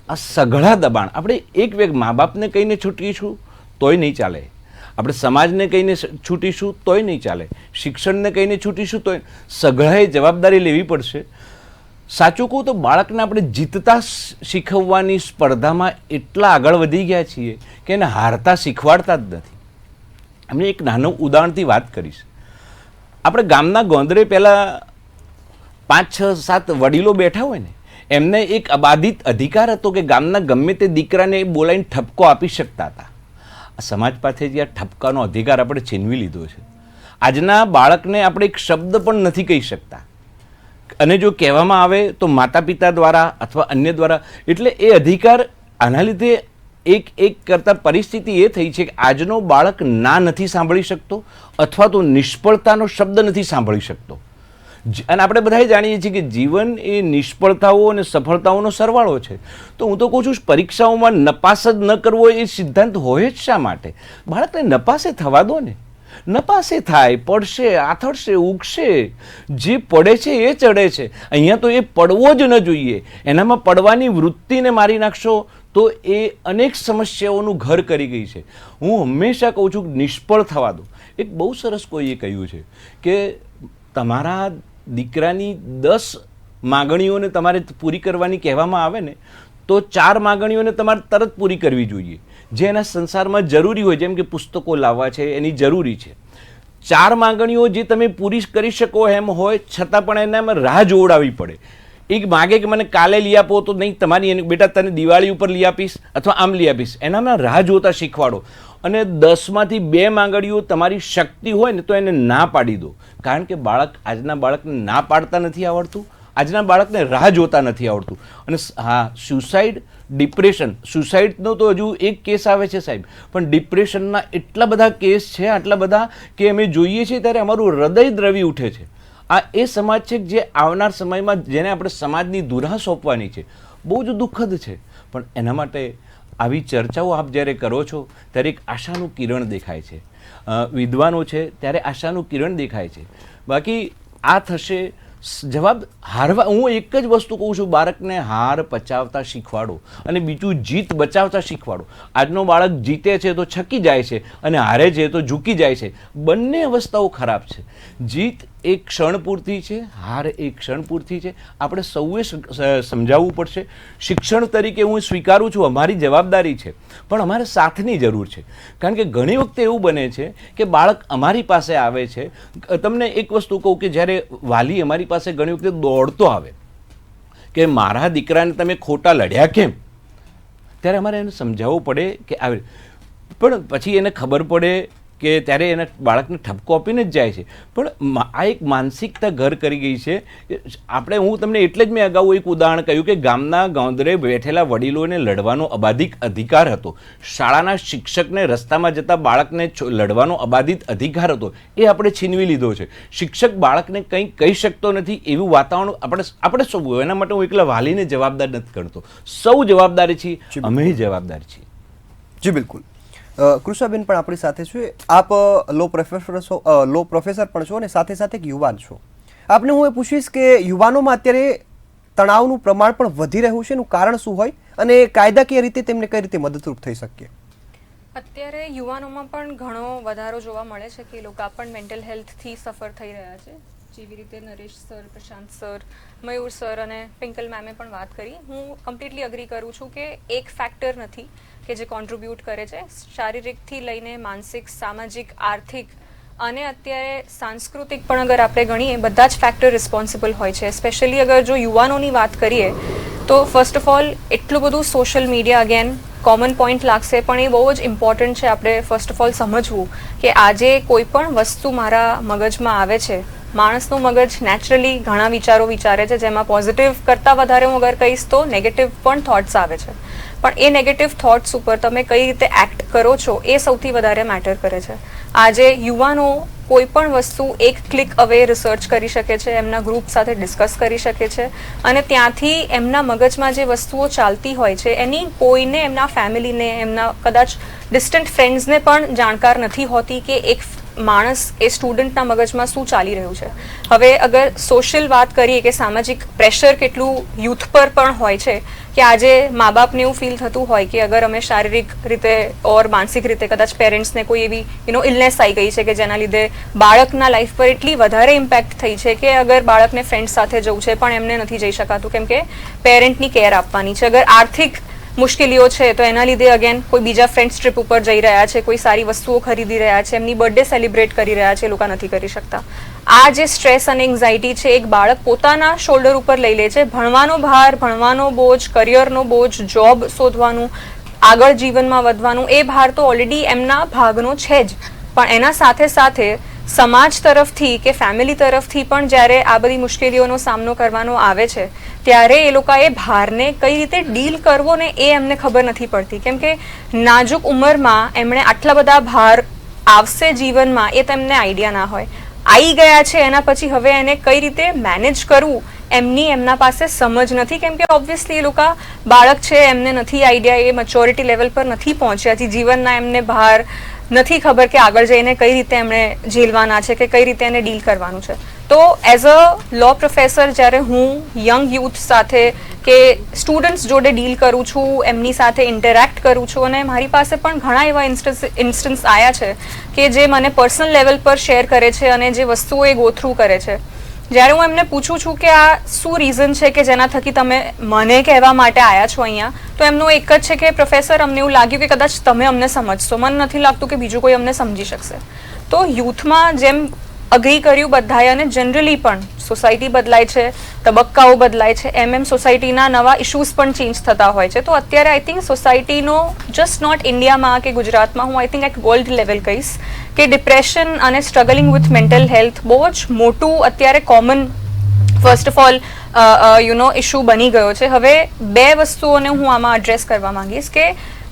આ સઘળા દબાણ. આપણે એક વ્યક્તિ, મા બાપને કહીને છૂટીશું તોય નહીં ચાલે, આપણે સમાજને કહીને છૂટીશું તોય નહીં ચાલે, શિક્ષણને કહીને છૂટીશું તોય, સઘળાએ જવાબદારી લેવી પડશે. સાચું કહું તો બાળકને આપણે જીતતા શીખવવાની સ્પર્ધામાં એટલા આગળ વધી ગયા છીએ કે એને હારતા શીખવાડતા જ નથી. અમને એક નાનું ઉદાહરણથી વાત કરીશ. આપણે ગામના ગોંદરે પહેલાં 5, 6, 7 વડીલો બેઠા હોય ને, એમને એક અબાધિત અધિકાર હતો કે ગામના ગમે તે દીકરાને બોલાવીને ઠપકો આપી શકતા હતા. સમાજ પાસેથી આ ઠપકાનો અધિકાર આપણે છીનવી લીધો છે. આજના બાળકને આપણે એક શબ્દ પણ નથી કહી શકતા, અને જો કહેવામાં આવે તો માતા પિતા દ્વારા અથવા અન્ય દ્વારા. એટલે એ અધિકાર, આના લીધે એક કરતાં પરિસ્થિતિ એ થઈ છે કે આજનો બાળક ના નથી સાંભળી શકતો અથવા તો નિષ્ફળતાનો શબ્દ નથી સાંભળી શકતો. અને આપણે બધાએ જાણીએ છીએ કે જીવન એ નિષ્ફળતાઓ અને સફળતાઓનો સરવાળો છે. તો હું તો કહું છું પરીક્ષાઓમાં નપાસ જ ન કરવો એ સિદ્ધાંત હોય જ શા માટે? બાળકને નપાસે થવા દો ને, નપાસે થાય, પડશે, આથડશે, ઉગશે, જે પડે છે એ ચડે છે. અહીંયા તો એ પડવો જ ન જોઈએ. એનામાં પડવાની વૃત્તિને મારી નાખશો તો એ અનેક સમસ્યાઓનું ઘર કરી ગઈ છે. હું હંમેશા કહું છું કે નિષ્ફળ થવા દો. એક બહુ સરસ કોઈએ કહ્યું છે કે તમારા દીકરાની 10 માગણીઓને તમારે પૂરી કરવાની કહેવામાં આવે ને તો 4 માગણીઓને તમારે તરત પૂરી કરવી જોઈએ, જે એના સંસારમાં જરૂરી હોય. જેમ કે પુસ્તકો લાવવા છે, એની જરૂરી છે. 4 માગણીઓ જે તમે પૂરી કરી શકો એમ હોય છતાં પણ એનામાં રાહ જોવડાવવી પડે. એક માગે કે મને કાલે લઈ આપો તો નહીં, તમારી બેટા તને દિવાળી ઉપર લઈ આપીશ અથવા આમ લઈ આપીશ, એનામાં રાહ જોતા શીખવાડો. અને 10માંથી 2 માંગણીઓ તમારી શક્તિ હોય ને તો એને ના પાડી દો. કારણ કે આજના બાળકને ના પાડતા નથી આવડતું, આજના બાળકને રાહ જોતા નથી આવડતું. અને હા, સુસાઇડ, ડિપ્રેશન, સુસાઇડનો તો હજુ એક કેસ આવે છે સાહેબ, પણ ડિપ્રેશનના એટલા બધા કેસ છે, આટલા બધા કે અમે જોઈએ છીએ ત્યારે અમારું હૃદય દ્રવી ઉઠે છે. આ એ સમાજ છે જે આવનાર સમયમાં જેને આપણે સમાજની ધુરા સોંપવાની છે. બહુ જ દુઃખદ છે, પણ એના માટે આવી ચર્ચાઓ આપ જ્યારે કરો છો ત્યારે એક આશાનું કિરણ દેખાય છે. વિદ્વાનો છે ત્યારે આશાનું કિરણ દેખાય છે. બાકી આ થશે જવાબ હારવા. હું એક જ વસ્તુ કહું છું, બાળકને હાર પચાવતા શીખવાડો અને બીજું જીત બચાવતા શીખવાડો. આજનો બાળક જીતે છે તો છકી જાય છે અને હારે છે તો ઝૂકી જાય છે. બંને અવસ્થાઓ ખરાબ છે. જીત એક ક્ષણ પૂરતી છે, હાર એક ક્ષણ પૂરતી છે. આપણે સૌએ સમજાવવું પડશે. શિક્ષણ તરીકે હું સ્વીકારું છું, અમારી જવાબદારી છે, પણ અમારે સાથની જરૂર છે. કારણ કે ઘણી વખતે એવું બને છે કે બાળક અમારી પાસે આવે છે. તમને એક વસ્તુ કહું કે જ્યારે વાલી અમારી પાસે ઘણી વખતે દોડતો આવે કે મારા દીકરાને તમે ખોટા લડ્યા કેમ, ત્યારે અમારે એને સમજાવવું પડે કે આવે. પણ પછી એને ખબર પડે કે ત્યારે એના બાળકને ઠપકો આપીને જ જાય છે. પણ આ એક માનસિકતા ઘર કરી ગઈ છે. હું તમને એટલે જ મેં અગાઉ એક ઉદાહરણ કહ્યું કે ગામના ગાંદરે બેઠેલા વડીલોને લડવાનો અબાધિક અધિકાર હતો. શાળાના શિક્ષકને રસ્તામાં જતા બાળકને લડવાનો અબાધિત અધિકાર હતો. એ આપણે છીનવી લીધો છે. શિક્ષક બાળકને કંઈ કહી શકતો નથી એવું વાતાવરણ આપણે સૌ, એના માટે હું એકલા વાલીને જવાબદાર નથી કરતો, સૌ જવાબદારી છીએ, અમે જવાબદાર છીએ. જી બિલકુલ. કૃષ્ણાબેન પણ આપણી સાથે છે. આપ લો પ્રોફેસર પણ છો અને સાથે સાથે એક યુવાન છો. આપને હું એ પૂછીશ કે યુવાનોમાં અત્યારે તણાવનું પ્રમાણ પણ વધી રહ્યું છે, એનું કારણ શું હોય અને કાયદાકીય રીતે તેમને કઈ રીતે મદદરૂપ થઈ શકીએ? અત્યારે યુવાનોમાં પણ ઘણો વધારો જોવા મળે છે કે એ લોકો પણ મેન્ટલ હેલ્થથી સફર થઈ રહ્યા છે. જેવી રીતે નરેશ સર, પ્રશાંત સર, મયુર સર અને પિંકલ મેમે પણ વાત કરી. હું કમ્પ્લીટલી અગ્રી કરું છું કે એક ફેક્ટર નથી કે જે કોન્ટ્રીબ્યુટ કરે છે. શારીરિકથી લઈને માનસિક, સામાજિક, આર્થિક અને અત્યારે સાંસ્કૃતિક પણ અગર આપણે ગણીએ, બધા જ ફેક્ટર રિસ્પોન્સિબલ હોય છે. સ્પેશિયલી અગર જો યુવાનોની વાત કરીએ તો ફર્સ્ટ ઓફ ઓલ એટલું બધું social media, again common point લાગશે પણ એ બહુ જ ઇમ્પોર્ટન્ટ છે આપણે ફર્સ્ટ ઓફ ઓલ સમજવું કે આજે કોઈ પણ વસ્તુ મારા મગજમાં આવે છે, માણસનું મગજ નેચરલી ઘણા વિચારો વિચારે છે, જેમાં પોઝિટિવ કરતાં વધારે હું અગર કહીશ તો નેગેટિવ પણ થોટ્સ આવે છે. પણ એ નેગેટિવ થોટ્સ ઉપર તમે કઈ રીતે એક્ટ કરો છો એ સૌથી વધારે મેટર કરે છે. આજે યુવાનો કોઈ પણ વસ્તુ એક ક્લિક અવે રિસર્ચ કરી શકે છે, એમના ગ્રુપ સાથે ડિસ્કસ કરી શકે છે અને ત્યાંથી એમના મગજમાં જે વસ્તુઓ ચાલતી હોય છે એની કોઈને, એમના ફેમિલીને, એમના કદાચ ડિસ્ટન્ટ ફ્રેન્ડ્સને પણ જાણકાર નથી હોતી કે એક માણસ, એ સ્ટુડન્ટના મગજમાં શું ચાલી રહ્યું છે. હવે અગર સોશિયલ વાત કરીએ કે સામાજિક પ્રેશર કેટલું યુથ પર પણ હોય છે કે આજે મા બાપને એવું ફીલ થતું હોય કે અગર અમે શારીરિક રીતે ઓર માનસિક રીતે કદાચ પેરેન્ટ્સને કોઈ એવી ઇલનેસ આવી ગઈ છે કે જેના લીધે બાળકના લાઈફ પર એટલી વધારે ઇમ્પેક્ટ થઈ છે કે અગર બાળકને ફ્રેન્ડ્સ સાથે જવું છે પણ એમને નથી જઈ શકાતું કેમ કે પેરેન્ટની કેર આપવાની છે. અગર આર્થિક મુશ્કેલીઓ છે તો એના લીધે અગેન કોઈ બીજા ફ્રેન્ડ્સ ટ્રીપ ઉપર જઈ રહ્યા છે, કોઈ સારી વસ્તુઓ ખરીદી રહ્યા છે, એમની બર્થડે સેલિબ્રેટ કરી રહ્યા છે, એ લોકો નથી કરી શકતા. આ જે સ્ટ્રેસ અને એન્ઝાઇટી છે એક બાળક પોતાના શોલ્ડર ઉપર લઈ લે છે. ભણવાનો ભાર, ભણવાનો બોજ, કરિયરનો બોજ, જોબ શોધવાનું, આગળ જીવનમાં વધવાનું, એ ભાર તો ઓલરેડી એમના ભાગનો છે જ, પણ એના સાથે સાથે સમાજ તરફથી કે ફેમિલી તરફથી પણ જ્યારે આ બધી મુશ્કેલીઓનો સામનો કરવાનો આવે છે ત્યારે એ લોકો એ ભારને કઈ રીતે ડીલ કરવો ને એ એમને ખબર નથી પડતી કેમ કે નાજુક ઉંમરમાં એમણે આટલા બધા ભાર આવશે જીવનમાં એ તેમને આઈડિયા ના હોય. આવી ગયા છે એના પછી હવે એને કઈ રીતે મેનેજ કરવું એમના પાસે સમજ નથી કેમ કે ઓબ્વિયસલી એ લોકો બાળક છે, એમને નથી આઈડિયા, એ મેચ્યોરિટી લેવલ પર નથી પહોંચ્યા છે, જીવનના એમને ભાર નથી ખબર કે આગળ જઈને કઈ રીતે એમણે ઝીલવાના છે કે કઈ રીતે એને ડીલ કરવાનું છે. તો એઝ અ લો પ્રોફેસર જ્યારે હું યંગ યુથ સાથે કે સ્ટુડન્ટ્સ જોડે ડીલ કરું છું, એમની સાથે ઇન્ટરેક્ટ કરું છું અને મારી પાસે પણ ઘણા એવા ઇન્સ્ટન્સ આવ્યા છે કે જે મને પર્સનલ લેવલ પર શેર કરે છે અને જે વસ્તુઓ એ ગો થ્રુ કરે છે. જ્યારે હું એમને પૂછું છું કે આ શું રીઝન છે કે જેના થકી તમે મને કહેવા માટે આવ્યા છો અહીંયા, તો એમનું એક જ છે કે પ્રોફેસર અમને એવું લાગ્યું કે કદાચ તમે અમને સમજશો, મને નથી લાગતું કે બીજું કોઈ અમને સમજી શકશે. તો યુથમાં જેમ અગ્રી કર્યું બધાએ અને જનરલી પણ સોસાયટી બદલાય છે, તબક્કાઓ બદલાય છે, એમ સોસાયટીના નવા ઇશ્યુઝ પણ ચેન્જ થતા હોય છે. તો અત્યારે આઈ થિંક સોસાયટીનો જસ્ટ નોટ ઇન્ડિયામાં કે ગુજરાતમાં, હું આઈ થિંક એક વર્લ્ડ લેવલ કહીશ કે ડિપ્રેશન અને સ્ટ્રગલિંગ વિથ મેન્ટલ હેલ્થ બહુ જ મોટું અત્યારે common first of all issue બની ગયો છે. હવે બે વસ્તુઓને હું આમાં એડ્રેસ કરવા માંગીશ કે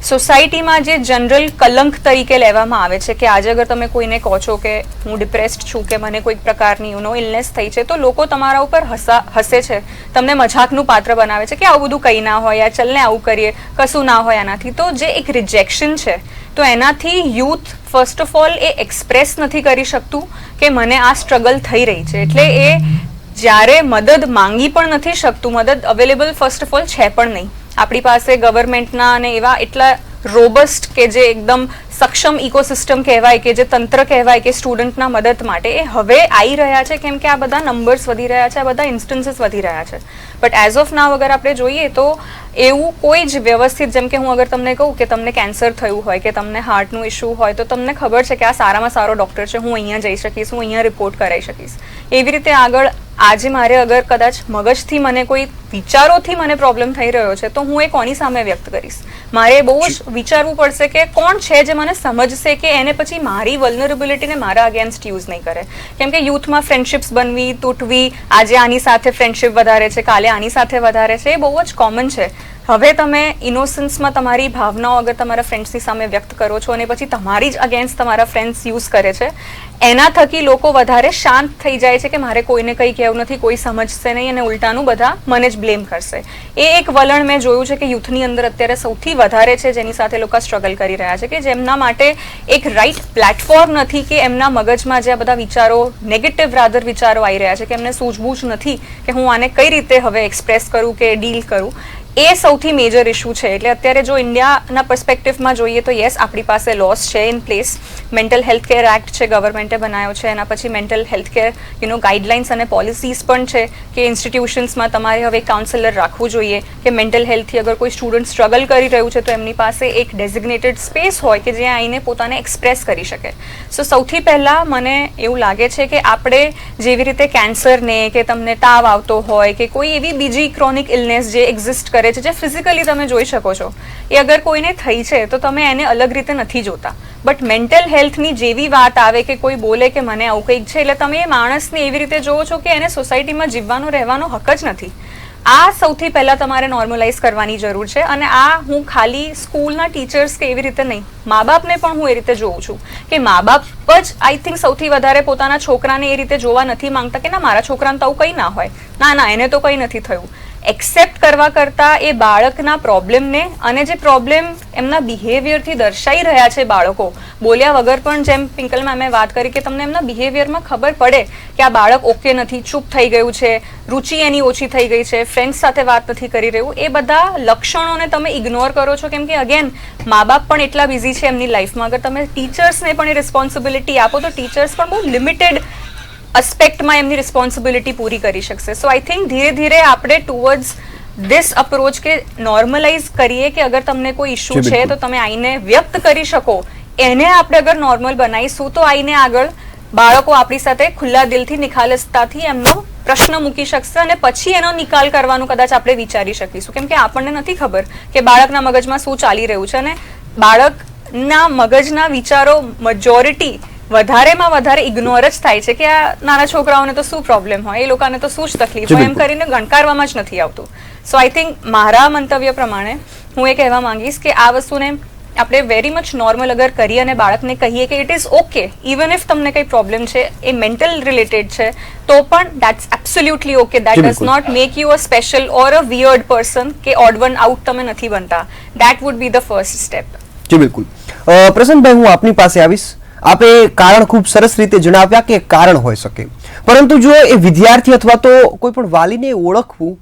સોસાયટીમાં જે જનરલ કલંક તરીકે લેવામાં આવે છે કે આજે અગર તમે કોઈને કહો છો કે હું ડિપ્રેસ્ડ છું કે મને કોઈક પ્રકારની ઇલનેસ થઈ છે તો લોકો તમારા ઉપર હસે છે, તમને મજાકનું પાત્ર બનાવે છે કે આવું બધું કંઈ ના હોય, યાર ચલને આવું કરીએ, કશું ના હોય આનાથી. તો જે એક રિજેક્શન છે તો એનાથી youth first of all A express નથી કરી શકતું કે મને આ સ્ટ્રગલ થઈ રહી છે, એટલે એ જ્યારે મદદ માંગી પણ નથી શકતું, મદદ અવેલેબલ ફર્સ્ટ ઓફ ઓલ છે પણ નહીં. આપણી પાસે ગવર્મેન્ટના અને એવા એટલા રોબસ્ટ કે જે એકદમ સક્ષમ ઇકોસિસ્ટમ કહેવાય કે જે તંત્ર કહેવાય કે સ્ટુડન્ટના મદદ માટે એ હવે આવી રહ્યા છે કેમ કે આ બધા નંબર્સ વધી રહ્યા છે, આ બધા ઇન્સ્ટન્સીસ વધી રહ્યા છે. બટ એઝ ઓફ નાવ અગર આપણે જોઈએ તો એવું કોઈ જ વ્યવસ્થિત, જેમ કે હું અગર તમને કહું કે તમને કેન્સર થયું હોય કે તમને હાર્ટનું ઇશ્યુ હોય તો તમને ખબર છે કે આ સારામાં સારો ડૉક્ટર છે, હું અહીંયા જઈ શકીશ, હું અહીંયા રિપોર્ટ કરાવી શકીશ. એવી રીતે આગળ આજે મારે અગર કદાચ મગજથી મને કોઈ વિચારોથી મને પ્રોબ્લેમ થઈ રહ્યો છે તો હું એ કોની સામે વ્યક્ત કરીશ? મારે બહુ જ વિચારવું પડશે કે કોણ છે જે મને સમજશે કે એને પછી મારી વલ્નરેબિલિટીને મારા અગેન્સ્ટ યુઝ નહીં કરે. કેમ કે યુથમાં ફ્રેન્ડશિપ્સ બનવી, તૂટવી, આજે આની સાથે ફ્રેન્ડશિપ વધારે છે, કાલે આની સાથે વધારે છે, એ બહુ જ કોમન છે. હવે તમે ઇનોસન્સમાં તમારી ભાવનાઓ અગર તમારા ફ્રેન્ડ્સની સામે વ્યક્ત કરો છો અને પછી તમારી જ અગેન્સ્ટ તમારા ફ્રેન્ડ્સ યુઝ કરે છે, એના થકી લોકો વધારે શાંત થઈ જાય છે કે મારે કોઈને કંઈ કહેવું નથી, કોઈ સમજશે નહીં અને ઉલટાનું બધા મને જ બ્લેમ કરશે. એ એક વલણ મેં જોયું છે કે યુથની અંદર અત્યારે સૌથી વધારે છે, જેની સાથે લોકો સ્ટ્રગલ કરી રહ્યા છે, કે જેમના માટે એક રાઈટ પ્લેટફોર્મ નથી, કે એમના મગજમાં જે આ બધા વિચારો, નેગેટિવ રાધર વિચારો આવી રહ્યા છે, કે એમને સૂઝબૂઝ નથી કે હું આને કઈ રીતે હવે એક્સપ્રેસ કરું કે ડીલ કરું. એ સૌથી મેજર ઇશ્યુ છે. એટલે અત્યારે જો ઇન્ડિયાના પર્સપેક્ટિવમાં જોઈએ તો યસ, આપણી પાસે લોસ છે in place. Mental health care act છે, ગવર્મેન્ટે બનાવ્યો છે. એના પછી મેન્ટલ હેલ્થ કેર ગાઈડલાઇન્સ અને પોલિસીઝ પણ છે કે ઇન્સ્ટિટ્યુશન્સમાં તમારે હવે કાઉન્સેલર રાખવું જોઈએ, કે મેન્ટલ હેલ્થથી અગર કોઈ સ્ટુડન્ટ સ્ટ્રગલ કરી રહ્યું છે તો એમની પાસે એક ડેઝિગ્નેટેડ સ્પેસ હોય કે જ્યાં આવીને પોતાને એક્સપ્રેસ કરી શકે. સો સૌથી પહેલાં મને એવું લાગે છે કે આપણે જેવી રીતે કેન્સરને, કે તમને તાવ આવતો હોય, કે કોઈ એવી બીજી ક્રોનિક ઇલનેસ જે એક્ઝિસ્ટ કરે છે, જે ફિઝિકલી તમે જોઈ શકો છો, એ અગર કોઈને થઈ છે તો તમે એને અલગ રીતે નથી જોતા. બટ મેન્ટલ હેલ્થની જેવી વાત આવે કે કોઈ બોલે કે મને આવું કંઈક છે, એટલે તમે એ માણસને એવી રીતે જોવો છો કે એને સોસાયટીમાં જીવવાનો રહેવાનો હક જ નથી. આ સૌથી પહેલાં તમારે નોર્મલાઇઝ કરવાની જરૂર છે. અને આ હું ખાલી સ્કૂલના ટીચર્સ કે એવી રીતે નહીં, મા બાપને પણ હું એ રીતે જોઉં છું કે મા બાપ જ આઈ થિંક સૌથી વધારે પોતાના છોકરાને એ રીતે જોવા નથી માંગતા કે ના, મારા છોકરાને તો આવું કંઈ ના હોય, ના એને તો કંઈ નથી થયું. એક્સેપ્ટ કરવા કરતાં એ બાળકના પ્રોબ્લેમને, અને જે પ્રોબ્લેમ એમના બિહેવિયરથી દર્શાઈ રહ્યા છે બાળકો, બોલ્યા વગર પણ, જેમ પિંકલ મેમે વાત કરી કે તમને એમના બિહેવિયરમાં ખબર પડે કે આ બાળક ઓકે નથી, ચૂપ થઈ ગયું છે, રુચિ એની ઓછી થઈ ગઈ છે, ફ્રેન્ડ્સ સાથે વાત નથી કરી રહ્યું, એ બધા લક્ષણોને તમે ઇગ્નોર કરો છો. કેમ કે અગેન મા બાપ પણ એટલા બિઝી છે એમની લાઈફમાં. અગર તમે ટીચર્સને પણ એ રિસ્પોન્સિબિલિટી આપો તો ટીચર્સ પણ બહુ લિમિટેડ અસ્પેક્ટમાં એમની રિસ્પોન્સિબિલિટી પૂરી કરી શકશે. સો આઈ થિંક ધીરે ધીરે આપણે ટુવર્ડ્સ ધીસ અપ્રોચ કે નોર્મલાઇઝ કરીએ કે અગર તમને કોઈ ઇશ્યુ છે તો તમે આઈને વ્યક્ત કરી શકો, એને આપણે અગર નોર્મલ બનાવીશું તો આઈને આગળ બાળકો આપણી સાથે ખુલ્લા દિલથી, નિખાલસતાથી એમનો પ્રશ્ન મૂકી શકશે અને પછી એનો નિકાલ કરવાનું કદાચ આપણે વિચારી શકીશું. કેમ કે આપણને નથી ખબર કે બાળકના મગજમાં શું ચાલી રહ્યું છે, અને બાળકના મગજના વિચારો મેજોરિટી વધારેમાં વધારે ઇગ્નોર જ થાય છે કે આ નાના છોકરાઓને તો શું પ્રોબ્લેમ હોય, એ લોકોને તો શું જ તકલીફ હોય, એમ કરીને ગણકારવામાં જ નથી આવતું. સો આઈ થિંક મારા મંતવ્ય પ્રમાણે હું એ કહેવા માંગીશ કે આ વસ્તુને આપણે વેરી મચ નોર્મલ અગર કરીએ અને બાળકને કહીએ કે it is okay, even if તમને કંઈ પ્રોબ્લેમ છે, એ મેન્ટલ રિલેટેડ છે, તો પણ that's absolutely okay. That does not make you a special or a weird person, કે ઓડ વન આઉટ તમે નથી બનતા. That would be the first step. જી બિલકુલ. પ્રસન્નભાઈ, હું આપની પાસે આવીશ. આપે કારણ ખૂબ સરસ રીતે જણાવ્યા કે કારણ હોઈ શકે, પરંતુ જો એ વિદ્યાર્થી અથવા તો કોઈ પણ વાલીને ઓળખવું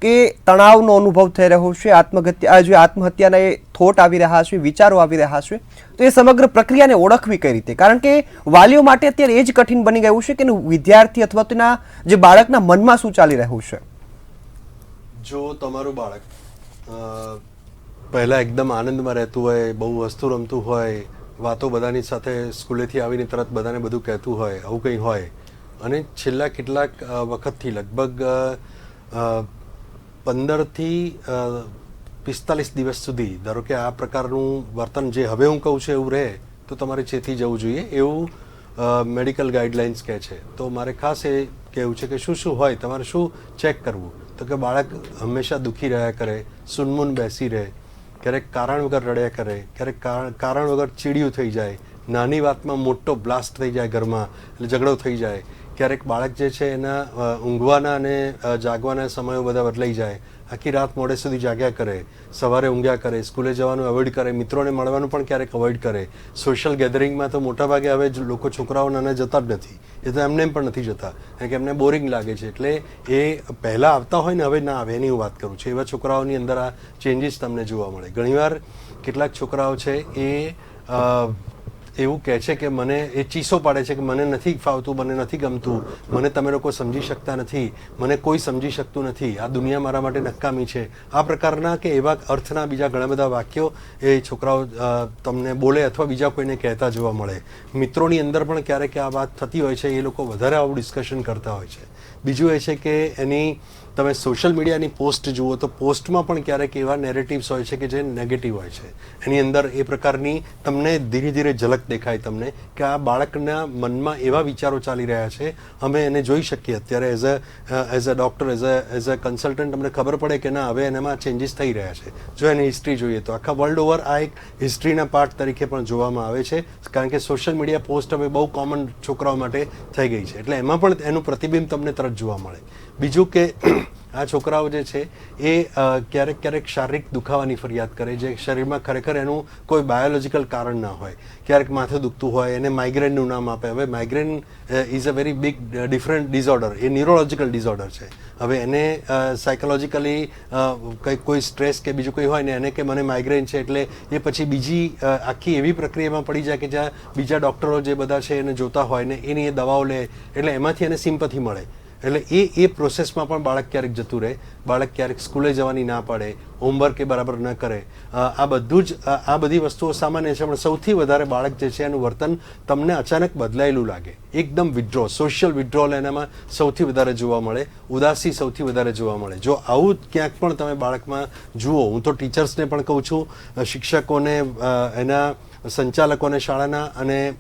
કે તણાવનો અનુભવ થઈ રહ્યો છે, આત્મહત્યાના એ થોટ આવી રહ્યા છે, વિચારો આવી રહ્યા છે, તો એ સમગ્ર પ્રક્રિયાને ઓળખવી કઈ રીતે? કારણ કે વાલીઓ માટે અત્યારે એ જ કઠિન બની ગયું છે કે વિદ્યાર્થી અથવા તેના જે બાળકના મનમાં શું ચાલી રહ્યું છે. જો તમારું બાળક પહેલા એકદમ આનંદમાં રહેતું હોય, બહુ વસ્તુ રમતું હોય, વાતો બધાની સાથે સ્કૂલેથી આવીને તરત બધાને બધું કહેતું હોય, આવું કંઈ હોય, અને છેલ્લા કેટલાક વખતથી લગભગ 15થી 45 દિવસ સુધી ધારો કે આ પ્રકારનું વર્તન જે હવે હું કહું છું એવું રહે તો તમારે ચેતી જવું જોઈએ, એવું મેડિકલ ગાઈડલાઇન્સ કહે છે. તો મારે ખાસ એ કહેવું છે કે શું શું હોય, તમારે શું ચેક કરવું? તો કે બાળક હંમેશા દુઃખી રહ્યા કરે, સુનમુન બેસી રહે, ક્યારેક કારણ વગર રડ્યા કરે, ક્યારેક કારણ વગર ચીડિયું થઈ જાય, નાની વાતમાં મોટો બ્લાસ્ટ થઈ જાય ઘરમાં, એટલે ઝઘડો થઈ જાય, ક્યારેક બાળક જે છે એના ઊંઘવાના અને જાગવાના સમયો બધા બદલાઈ જાય, આખી રાત મોડે સુધી જાગ્યા કરે, સવારે ઊંઘ્યા કરે, સ્કૂલે જવાનું અવોઇડ કરે, મિત્રોને મળવાનું પણ ક્યારેક અવોઇડ કરે. સોશિયલ ગેધરિંગમાં તો મોટાભાગે હવે લોકો છોકરાઓ નાના જતા જ નથી, એ તો એમને પણ નથી જતા કારણ કે એમને બોરિંગ લાગે છે. એટલે એ પહેલાં આવતા હોય ને હવે ના આવે એની હું વાત કરું છું. એવા છોકરાઓની અંદર આ ચેન્જીસ તમને જોવા મળે. ઘણીવાર કેટલાક છોકરાઓ છે એ એવું કહે છે કે મને એ ચીસો પાડે છે કે મને નથી ફાવતું, મને નથી ગમતું, મને તમે લોકો સમજી શકતા નથી, મને કોઈ સમજી શકતું નથી, આ દુનિયા મારા માટે નકામી છે. આ પ્રકારના કે એવા અર્થના બીજા ઘણા બધા વાક્યો એ છોકરાઓ તમને બોલે અથવા બીજા કોઈને કહેતા જોવા મળે. મિત્રોની અંદર પણ ક્યારેક આ વાત થતી હોય છે, એ લોકો વધારે આવું ડિસ્કશન કરતા હોય છે. બીજું એ છે કે એની તમે સોશિયલ મીડિયાની પોસ્ટ જુઓ તો પોસ્ટમાં પણ ક્યારેક એવા નેરેટિવ્સ હોય છે કે જે નેગેટિવ હોય છે. એની અંદર એ પ્રકારની તમને ધીરે ધીરે ઝલક દેખાય તમને કે આ બાળકના મનમાં એવા વિચારો ચાલી રહ્યા છે. અમે એને જોઈ શકીએ અત્યારે as a doctor as a consultant અમને ખબર પડે કે ના હવે એનામાં ચેન્જીસ થઈ રહ્યા છે. જો એની હિસ્ટ્રી જોઈએ તો આખા વર્લ્ડ ઓવર આ એક હિસ્ટ્રીના પાર્ટ તરીકે પણ જોવામાં આવે છે, કારણ કે સોશિયલ મીડિયા પોસ્ટ હવે બહુ કોમન છોકરાઓ માટે થઈ ગઈ છે, એટલે એમાં પણ એનું પ્રતિબિંબ તમને તરત જોવા મળે. બીજું કે આ છોકરાઓ જે છે એ ક્યારેક ક્યારેક શારીરિક દુખાવાની ફરિયાદ કરે, જે શરીરમાં ખરેખર એનું કોઈ બાયોલોજિકલ કારણ ના હોય. ક્યારેક માથું દુખતું હોય, એને માઇગ્રેનનું નામ આપે. હવે migraine is a very big different disorder, એ ન્યુરોલોજિકલ ડિઝોર્ડર છે. હવે એને સાયકોલોજીકલી કંઈક કોઈ સ્ટ્રેસ કે બીજું કંઈ હોય ને એને કે મને માઇગ્રેન છે એટલે એ પછી બીજી આખી એવી પ્રક્રિયામાં પડી જાય કે જ્યાં બીજા ડૉક્ટરો જે બધા છે એને જોતા હોય ને એની એ દવાઓ લે એટલે એમાંથી એને સિમ્પથી મળે. એટલે એ પ્રોસેસમાં પણ બાળક ક્યારેક જતું રહે. બાળક ક્યારેક સ્કૂલે જવાની ના પાડે, હોમવર્ક એ બરાબર ન કરે. આ બધું જ આ બધી વસ્તુઓ સામાન્ય છે, પણ સૌથી વધારે બાળક જે છે એનું વર્તન તમને અચાનક બદલાયેલું લાગે, એકદમ વિડ્રો, સોશિયલ વિડ્રોલ એનામાં સૌથી વધારે જોવા મળે, ઉદાસી સૌથી વધારે જોવા મળે. જો આવું ક્યાંક પણ તમે બાળકમાં જુઓ, હું તો ટીચર્સને પણ કહું છું, શિક્ષકોને, એના સંચાલકોને શાળાના અને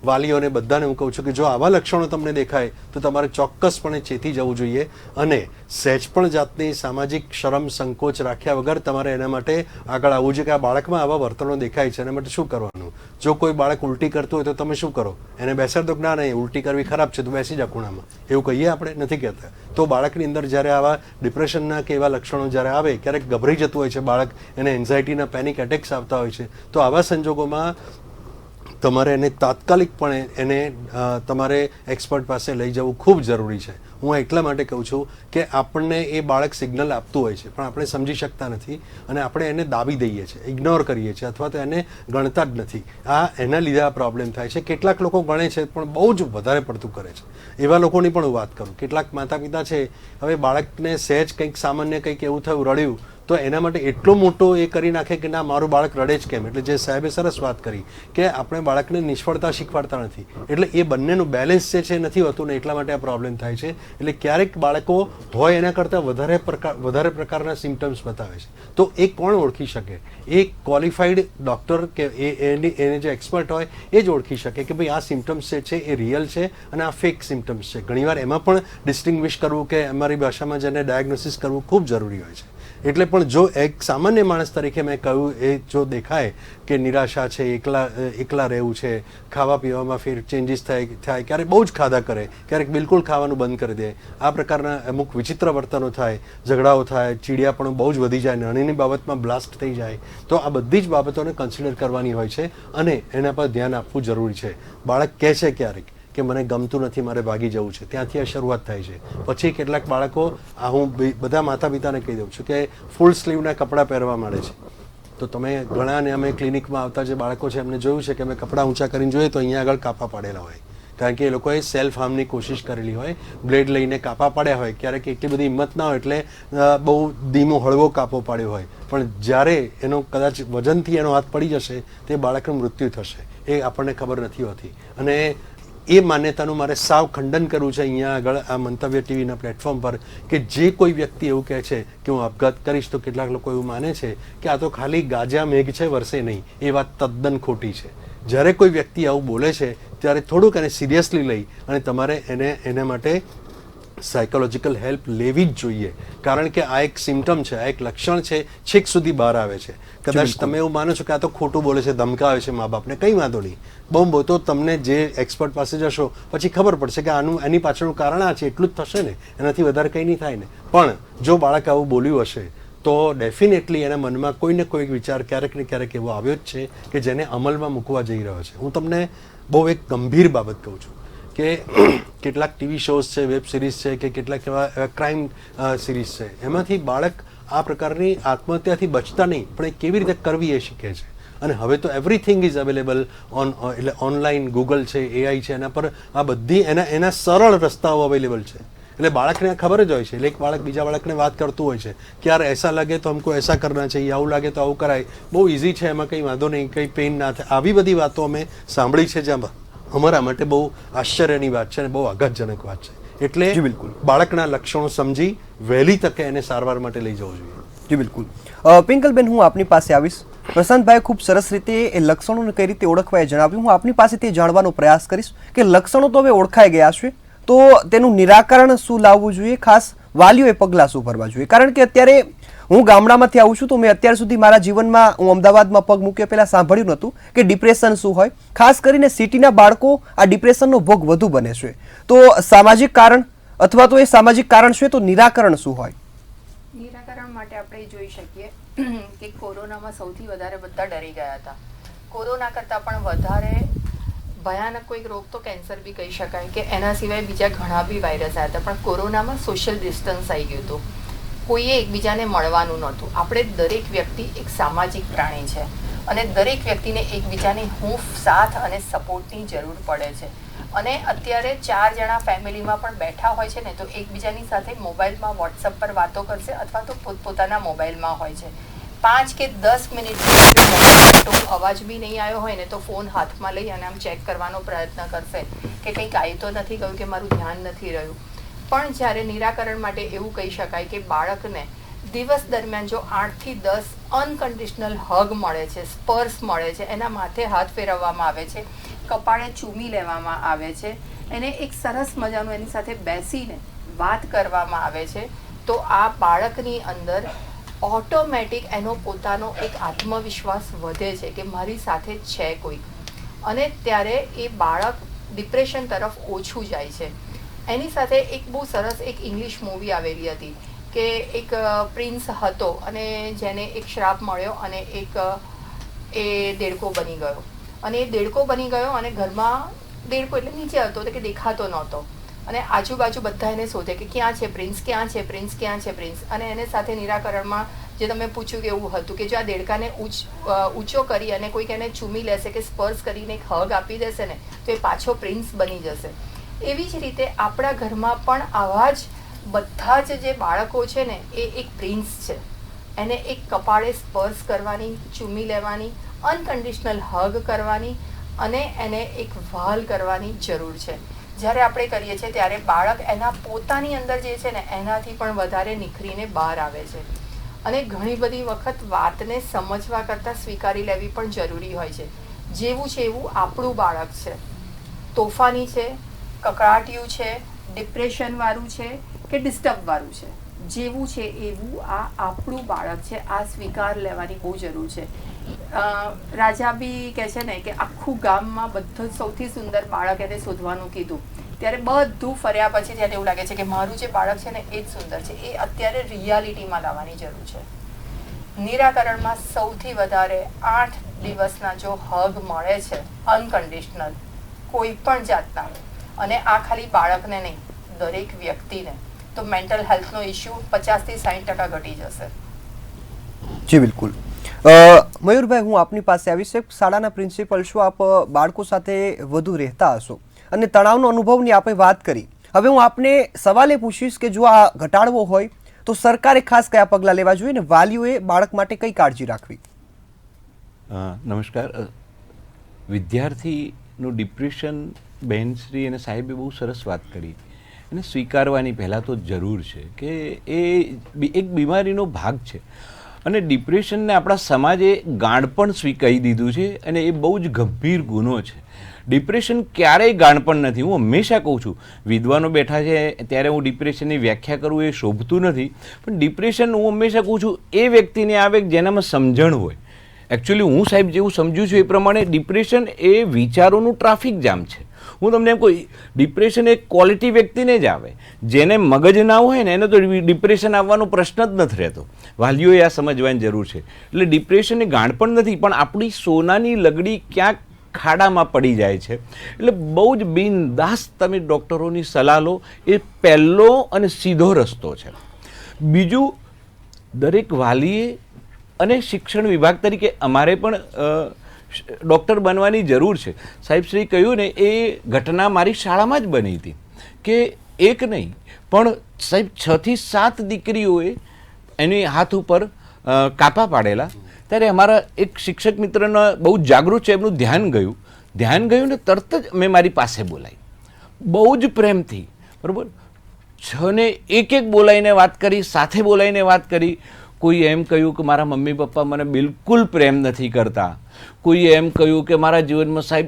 વાલીઓને બધાને હું કહું છું કે જો આવા લક્ષણો તમને દેખાય તો તમારે ચોક્કસપણે ચેતી જવું જોઈએ અને સહેજ પણ જાતની સામાજિક શરમ સંકોચ રાખ્યા વગર તમારે એના માટે આગળ આવવું જોઈએ કે આ બાળકમાં આવા વર્તનો દેખાય છે, એના માટે શું કરવાનું. જો કોઈ બાળક ઉલટી કરતું હોય તો તમે શું કરો? એને બેસાડ દો કે ના નહીં ઉલટી કરવી ખરાબ છે તો બેસી જા ખૂણામાં, એવું કહીએ આપણે? નથી કહેતા. તો બાળકની અંદર જ્યારે આવા ડિપ્રેશનના કે એવા લક્ષણો જ્યારે આવે, ક્યારેક ગભરાઈ જતું હોય છે બાળક, એને એન્ઝાયટીના પેનિક એટેક્સ આવતા હોય છે, તો આવા સંજોગોમાં તમારે એને તાત્કાલિકપણે એને તમારે એક્સપર્ટ પાસે લઈ જવું ખૂબ જરૂરી છે. હું એટલા માટે કહું છું કે આપણને એ બાળક સિગ્નલ આપતું હોય છે પણ આપણે સમજી શકતા નથી અને આપણે એને દાબી દઈએ છીએ, ઇગ્નોર કરીએ છીએ અથવા તો એને ગણતા જ નથી. આ એના લીધે આ પ્રોબ્લેમ થાય છે. કેટલાક લોકો ગણે છે પણ બહુ જ વધારે પડતું કરે છે. એવા લોકોની પણ હું વાત કરું. કેટલાક માતા પિતા છે, હવે બાળકને સહેજ કંઈક સામાન્ય કંઈક એવું થયું, રડ્યું, તો એના માટે એટલો મોટો એ કરી નાખે કે ના મારું બાળક રડે જ કેમ. એટલે જે સાહેબે સરસ વાત કરી કે આપણે બાળકને નિષ્ફળતા શીખવાડતા નથી, એટલે એ બંનેનું બેલેન્સ જે છે નથી હોતું ને એટલા માટે આ પ્રોબ્લેમ થાય છે. એટલે ક્યારેક બાળકો હોય એના કરતાં વધારે પ્રકારના સિમ્ટમ્સ બતાવે છે. તો એ કોણ ઓળખી શકે? એ ક્વોલિફાઈડ ડૉક્ટર કે એને જે એક્સપર્ટ હોય એ જ ઓળખી શકે કે ભાઈ આ સિમ્ટમ્સ જે છે એ રિયલ છે અને આ ફેક સિમ્ટમ્સ છે. ઘણીવાર એમાં પણ ડિસ્ટિંગ્વિશ કરવું કે અમારી ભાષામાં જેને ડાયગ્નોસિસ કરવું ખૂબ જરૂરી હોય છે. એટલે પણ જો એક સામાન્ય માણસ તરીકે મેં કહ્યું એ જો દેખાય કે નિરાશા છે, એકલા રહેવું છે, ખાવા પીવામાં ફેર ચેન્જીસ થાય, ક્યારેક બહુ જ ખાધા કરે, ક્યારેક બિલકુલ ખાવાનું બંધ કરી દે, આ પ્રકારના અમુક વિચિત્ર વર્તનો થાય, ઝઘડાઓ થાય, ચીડિયા પણ બહુ જ વધી જાય, નાની બાબતમાં બ્લાસ્ટ થઈ જાય, તો આ બધી જ બાબતોને કન્સિડર કરવાની હોય છે અને એના પર ધ્યાન આપવું જરૂરી છે. બાળક કહે છે ક્યારેક કે મને ગમતું નથી, મારે ભાગી જવું છે, ત્યાંથી આ શરૂઆત થાય છે. પછી કેટલાક બાળકો, આ હું બધા માતા પિતાને કહી દઉં છું કે ફૂલ સ્લીવના કપડાં પહેરવા માંડે છે. તો તમે ઘણાને અમે ક્લિનિકમાં આવતા જે બાળકો છે એમને જોયું છે કે અમે કપડાં ઊંચા કરીને જોઈએ તો અહીંયા આગળ કાપા પાડેલા હોય, કારણ કે એ લોકોએ સેલ્ફ હાર્મની કોશિશ કરેલી હોય, બ્લેડ લઈને કાપા પાડ્યા હોય. ક્યારેક એટલી બધી હિંમત ના હોય એટલે બહુ ધીમો હળવો કાપો પાડ્યો હોય, પણ જ્યારે એનો કદાચ વજનથી એનો હાથ પડી જશે તે બાળકનું મૃત્યુ થશે, એ આપણને ખબર નથી હોતી. અને એ માન્યતાનું મારે સાવ ખંડન કરવું છે અહીંયા આગળ આ મંતવ્ય ટીવીના પ્લેટફોર્મ પર કે જે કોઈ વ્યક્તિ એવું કહે છે કે હું આપઘાત કરીશ, તો કેટલાક લોકો એવું માને છે કે આ તો ખાલી ગાજા મેઘ છે, વરસે નહીં. એ વાત તદ્દન ખોટી છે. જ્યારે કોઈ વ્યક્તિ આવું બોલે છે ત્યારે થોડુંક એને સિરિયસલી લઈ અને તમારે એના માટે સાયકોલોજીકલ હેલ્પ લેવી જ જોઈએ, કારણ કે આ એક સિમ્ટમ છે, આ એક લક્ષણ છે, છેક સુધી બહાર આવે છે. કદાચ તમે એવું માનો છો કે આ તો ખોટું બોલે છે, ધમકાવે છે મા બાપને, કંઈ વાંધો નહીં, બહુ તો તમને જે એક્સપર્ટ પાસે જશો પછી ખબર પડશે કે એની પાછળનું કારણ આ છે, એટલું જ થશે ને, એનાથી વધારે કંઈ નહીં થાય ને. પણ જો બાળક આવું બોલ્યું હશે તો ડેફિનેટલી એના મનમાં કોઈને કોઈ વિચાર ક્યારેક ને ક્યારેક એવો આવ્યો જ છે કે જેને અમલમાં મૂકવા જઈ રહ્યો છે. હું તમને બહુ એક ગંભીર બાબત કહું છું કે કેટલાક ટીવી શોઝ છે, વેબ સિરીઝ છે કે કેટલાક એવા ક્રાઇમ સિરીઝ છે, એમાંથી બાળક આ પ્રકારની આત્મહત્યાથી બચતા નહીં પણ એ કેવી રીતે કરવી એ શીખે છે. અને હવે તો એવરીથિંગ ઇઝ અવેલેબલ એટલે ઓનલાઈન ગૂગલ છે, એઆઈ છે, એના પર આ બધી એના સરળ રસ્તાઓ અવેલેબલ છે. એટલે બાળકને ખબર જ હોય છે. એટલે એક બાળક બીજા બાળકને વાત કરતું હોય છે કે યાર એસા લાગે તો હમકો એસા કરના चाहिए, આવું લાગે તો આવું કરાય, બહુ ઇઝી છે, એમાં કંઈ વાંધો નહીં, કંઈ પેઇન ના થાય. આવી બધી વાતો અમે સાંભળી છે, જેમાં અમારા માટે બહુ આશ્ચર્યની વાત છે અને બહુ આઘાતજનક વાત છે. એટલે જી, બિલકુલ. બાળકના લક્ષણો સમજી વહેલી તકે એને સારવાર માટે લઈ જવું જોઈએ. જી બિલકુલ. પિંકલબેન, હું આપની પાસે આવીશ. પ્રશાંતભાઈ ખૂબ સરસ રીતે એ લક્ષણોને કઈ રીતે ઓળખવા એ જણાવ્યું. હું આપની પાસે તે જાણવાનો પ્રયાસ કરીશ કે લક્ષણો તો હવે ઓળખાઈ ગયા છે, તો તેનું નિરાકરણ શું લાવવું જોઈએ, ખાસ વાલીઓએ પગલાં શું ભરવા જોઈએ? કારણ કે અત્યારે હું ગામડામાંથી આવું છું, તો મેં અત્યાર સુધી મારા જીવનમાં, હું અમદાવાદમાં પગ મૂક્યો પહેલાં સાંભળ્યું નહોતું કે ડિપ્રેશન શું હોય. ખાસ કરીને સિટીના બાળકો આ ડિપ્રેશનનો ભોગ વધુ બને છે. તો સામાજિક કારણ અથવા તો એ સામાજિક કારણ છે, તો નિરાકરણ શું હોય? નિરાકરણ માટે આપણે જોઈ શકીએ કે કોરોનામાં સૌથી વધારે બધા ડરી ગયા હતા. કોરોના કરતાં પણ વધારે ભયાનક કોઈક રોગ તો કેન્સર બી કહી શકાય કે એના સિવાય બીજા ઘણા બી વાયરસ આવ્યા હતા, પણ કોરોનામાં સોશિયલ ડિસ્ટન્સ આવી ગયું હતું. કોઈએ એકબીજાને મળવાનું નહોતું. આપણે દરેક વ્યક્તિ એક સામાજિક પ્રાણી છે અને દરેક વ્યક્તિને એકબીજાની હૂંફ, સાથ અને સપોર્ટની જરૂર પડે છે. અને અત્યારે 4 જણા ફેમિલીમાં પણ બેઠા હોય છે ને, તો એકબીજાની સાથે મોબાઈલમાં, વોટ્સઅપ પર વાતો કરશે અથવા તો પોતપોતાના મોબાઈલમાં હોય છે. 5 કે 10 મિનિટ અવાજ બી નહીં આવ્યો હોય ને, તો ફોન હાથમાં લઈ અને આમ ચેક કરવાનો પ્રયત્ન કરશે કે કંઈક આવી તો નથી ગયું, કે મારું ધ્યાન નથી રહ્યું. પણ જ્યારે નિરાકરણ માટે એવું કહી શકાય કે બાળકને દિવસ દરમિયાન જો 8 થી 10 અનકન્ડિશનલ હગ મળે છે, સ્પર્શ મળે છે, એના માથે હાથ ફેરવવામાં આવે છે, કપાળે ચૂમી લેવામાં આવે છે, એને એક સરસ મજાનું એની સાથે બેસીને વાત કરવામાં આવે છે, તો આ બાળકની અંદર ઓટોમેટિક એનો પોતાનો એક આત્મવિશ્વાસ વધે છે કે મારી સાથે છે કોઈક, અને ત્યારે એ બાળક ડિપ્રેશન તરફ ઓછું જાય છે. એની સાથે એક બહુ સરસ એક ઇંગ્લિશ મૂવી આવેલી હતી કે એક પ્રિન્સ હતો અને જેને એક શ્રાપ મળ્યો અને એ દેડકો બની ગયો. અને એ દેડકો બની ગયો અને ઘરમાં દેડકો એટલે નીચે હતો કે દેખાતો નહોતો, અને આજુબાજુ બધા એને શોધે કે ક્યાં છે પ્રિન્સ, ક્યાં છે પ્રિન્સ, ક્યાં છે પ્રિન્સ. અને એને સાથે નિરાકરણમાં જે તમે પૂછ્યું કે એવું હતું કે જો આ દેડકાને ઊંચો કરી અને કોઈક એને ચૂમી લેશે કે સ્પર્શ કરીને એક હગ આપી દેશે ને, તો એ પાછો પ્રિન્સ બની જશે. એવી જ રીતે આપણા ઘરમાં પણ આવા જ બધા જ જે બાળકો છે ને, એ એક પ્રિન્સ છે. એને એક કપાળે સ્પર્શ કરવાની, ચૂમી લેવાની, અનકન્ડિશનલ હગ કરવાની અને એને એક વહાલ કરવાની જરૂર છે. જ્યારે આપણે કરીએ છીએ ત્યારે બાળક એના પોતાની અંદર જે છે ને, એનાથી પણ વધારે નિખરીને બહાર આવે છે. અને ઘણી બધી વખત વાતને સમજવા કરતાં સ્વીકારી લેવી પણ જરૂરી હોય છે. જેવું છે એવું આપણું બાળક છે, તોફાની છે, કકળાટિયું છે, ડિપ્રેશનવાળું છે કે ડિસ્ટર્બવાળું છે, જેવું છે એવું આ આપણું બાળક છે. આ સ્વીકાર લેવાની બહુ જરૂર છે. રાજા બી કહે છે ને કે આખું ગામમાં બધું સૌથી સુંદર બાળક એને શોધવાનું કીધું, ત્યારે બધું ફર્યા પછી ત્યારે એવું લાગે છે કે મારું જે બાળક છે ને એ જ સુંદર છે. એ અત્યારે રિયાલિટીમાં લાવવાની જરૂર છે. નિરાકરણમાં સૌથી વધારે 8 દિવસના જો હગ મળે છે અનકન્ડિશનલ કોઈ પણ જાતના, અને આ ખાલી બાળકને નહીં, દરેક વ્યક્તિને, તો મેન્ટલ હેલ્થનો ઇશ્યુ 50 થી 60% ઘટી જશે. જી બિલકુલ. મયુરભાઈ, હું આપની પાસે આવીશ. શાળાના પ્રિન્સિપલ છો, આપ બાળકો સાથે વધુ રહેતા હશો અને તણાવનો અનુભવની આપણે વાત કરી. હવે હું આપને સવાલ એ પૂછીશ કે જો આ ઘટાડવો હોય તો સરકારે ખાસ કયા પગલાં લેવા જોઈએ ને વાલીઓએ બાળક માટે કઈ કાળજી રાખવી? નમસ્કાર. વિદ્યાર્થીનું ડિપ્રેશન, બહેનશ્રી અને સાહેબે બહુ સરસ વાત કરી. એને સ્વીકારવાની પહેલાં તો જરૂર છે કે એ એક બીમારીનો ભાગ છે, અને ડિપ્રેશનને આપણા સમાજે ગાણપણ સ્વીકારી દીધું છે, અને એ બહુ જ ગંભીર ગુનો છે. ડિપ્રેશન ક્યારેય ગાણપણ નથી. હું હંમેશા કહું છું, વિદ્વાનો બેઠા છે ત્યારે હું ડિપ્રેશનની વ્યાખ્યા કરું એ શોભતું નથી, પણ ડિપ્રેશન હું હંમેશા કહું છું એ વ્યક્તિને આવે જેનામાં સમજણ હોય. એકચ્યુઅલી હું સાહેબ જેવું સમજું છું એ પ્રમાણે ડિપ્રેશન એ વિચારોનું ટ્રાફિક જામ છે. હું તમને એમ કહું, ડિપ્રેશન એક ક્વોલિટી વ્યક્તિને જ આવે. જેને મગજ ના હોય ને એને તો ડિપ્રેશન આવવાનો પ્રશ્ન જ નથી રહેતો. વાલીઓએ આ સમજવાની જરૂર છે. એટલે ડિપ્રેશન એ ગાણપણ નથી, પણ આપણી સોનાની લગડી ક્યાંક ખાડામાં પડી જાય છે. એટલે બહુ જ બિનદાસ તમે ડૉક્ટરોની સલાહ લો, એ પહેલો અને સીધો રસ્તો છે. બીજું, દરેક વાલીએ અને શિક્ષણ વિભાગ તરીકે અમારે પણ ડૉક્ટર બનવાની જરૂર છે. સાહેબશ્રી કહ્યું ને, એ ઘટના મારી શાળામાં જ બની હતી કે એક નહીં પણ સાહેબ 6 થી 7 દીકરીઓએ એની હાથ ઉપર કાપા પાડેલા. ત્યારે અમારા એક શિક્ષક મિત્રનો બહુ જાગૃત છે, એમનું ધ્યાન ગયું ને તરત જ મેં મારી પાસે બોલાવી, બહુ જ પ્રેમથી, બરાબર. છને એક બોલાવીને વાત કરી, સાથે બોલાવીને વાત કરી. કોઈ એમ કહ્યું કે મારા મમ્મી પપ્પા મને બિલકુલ પ્રેમ નથી કરતા. કોઈએ એમ કહ્યું કે મારા જીવનમાં સાહેબ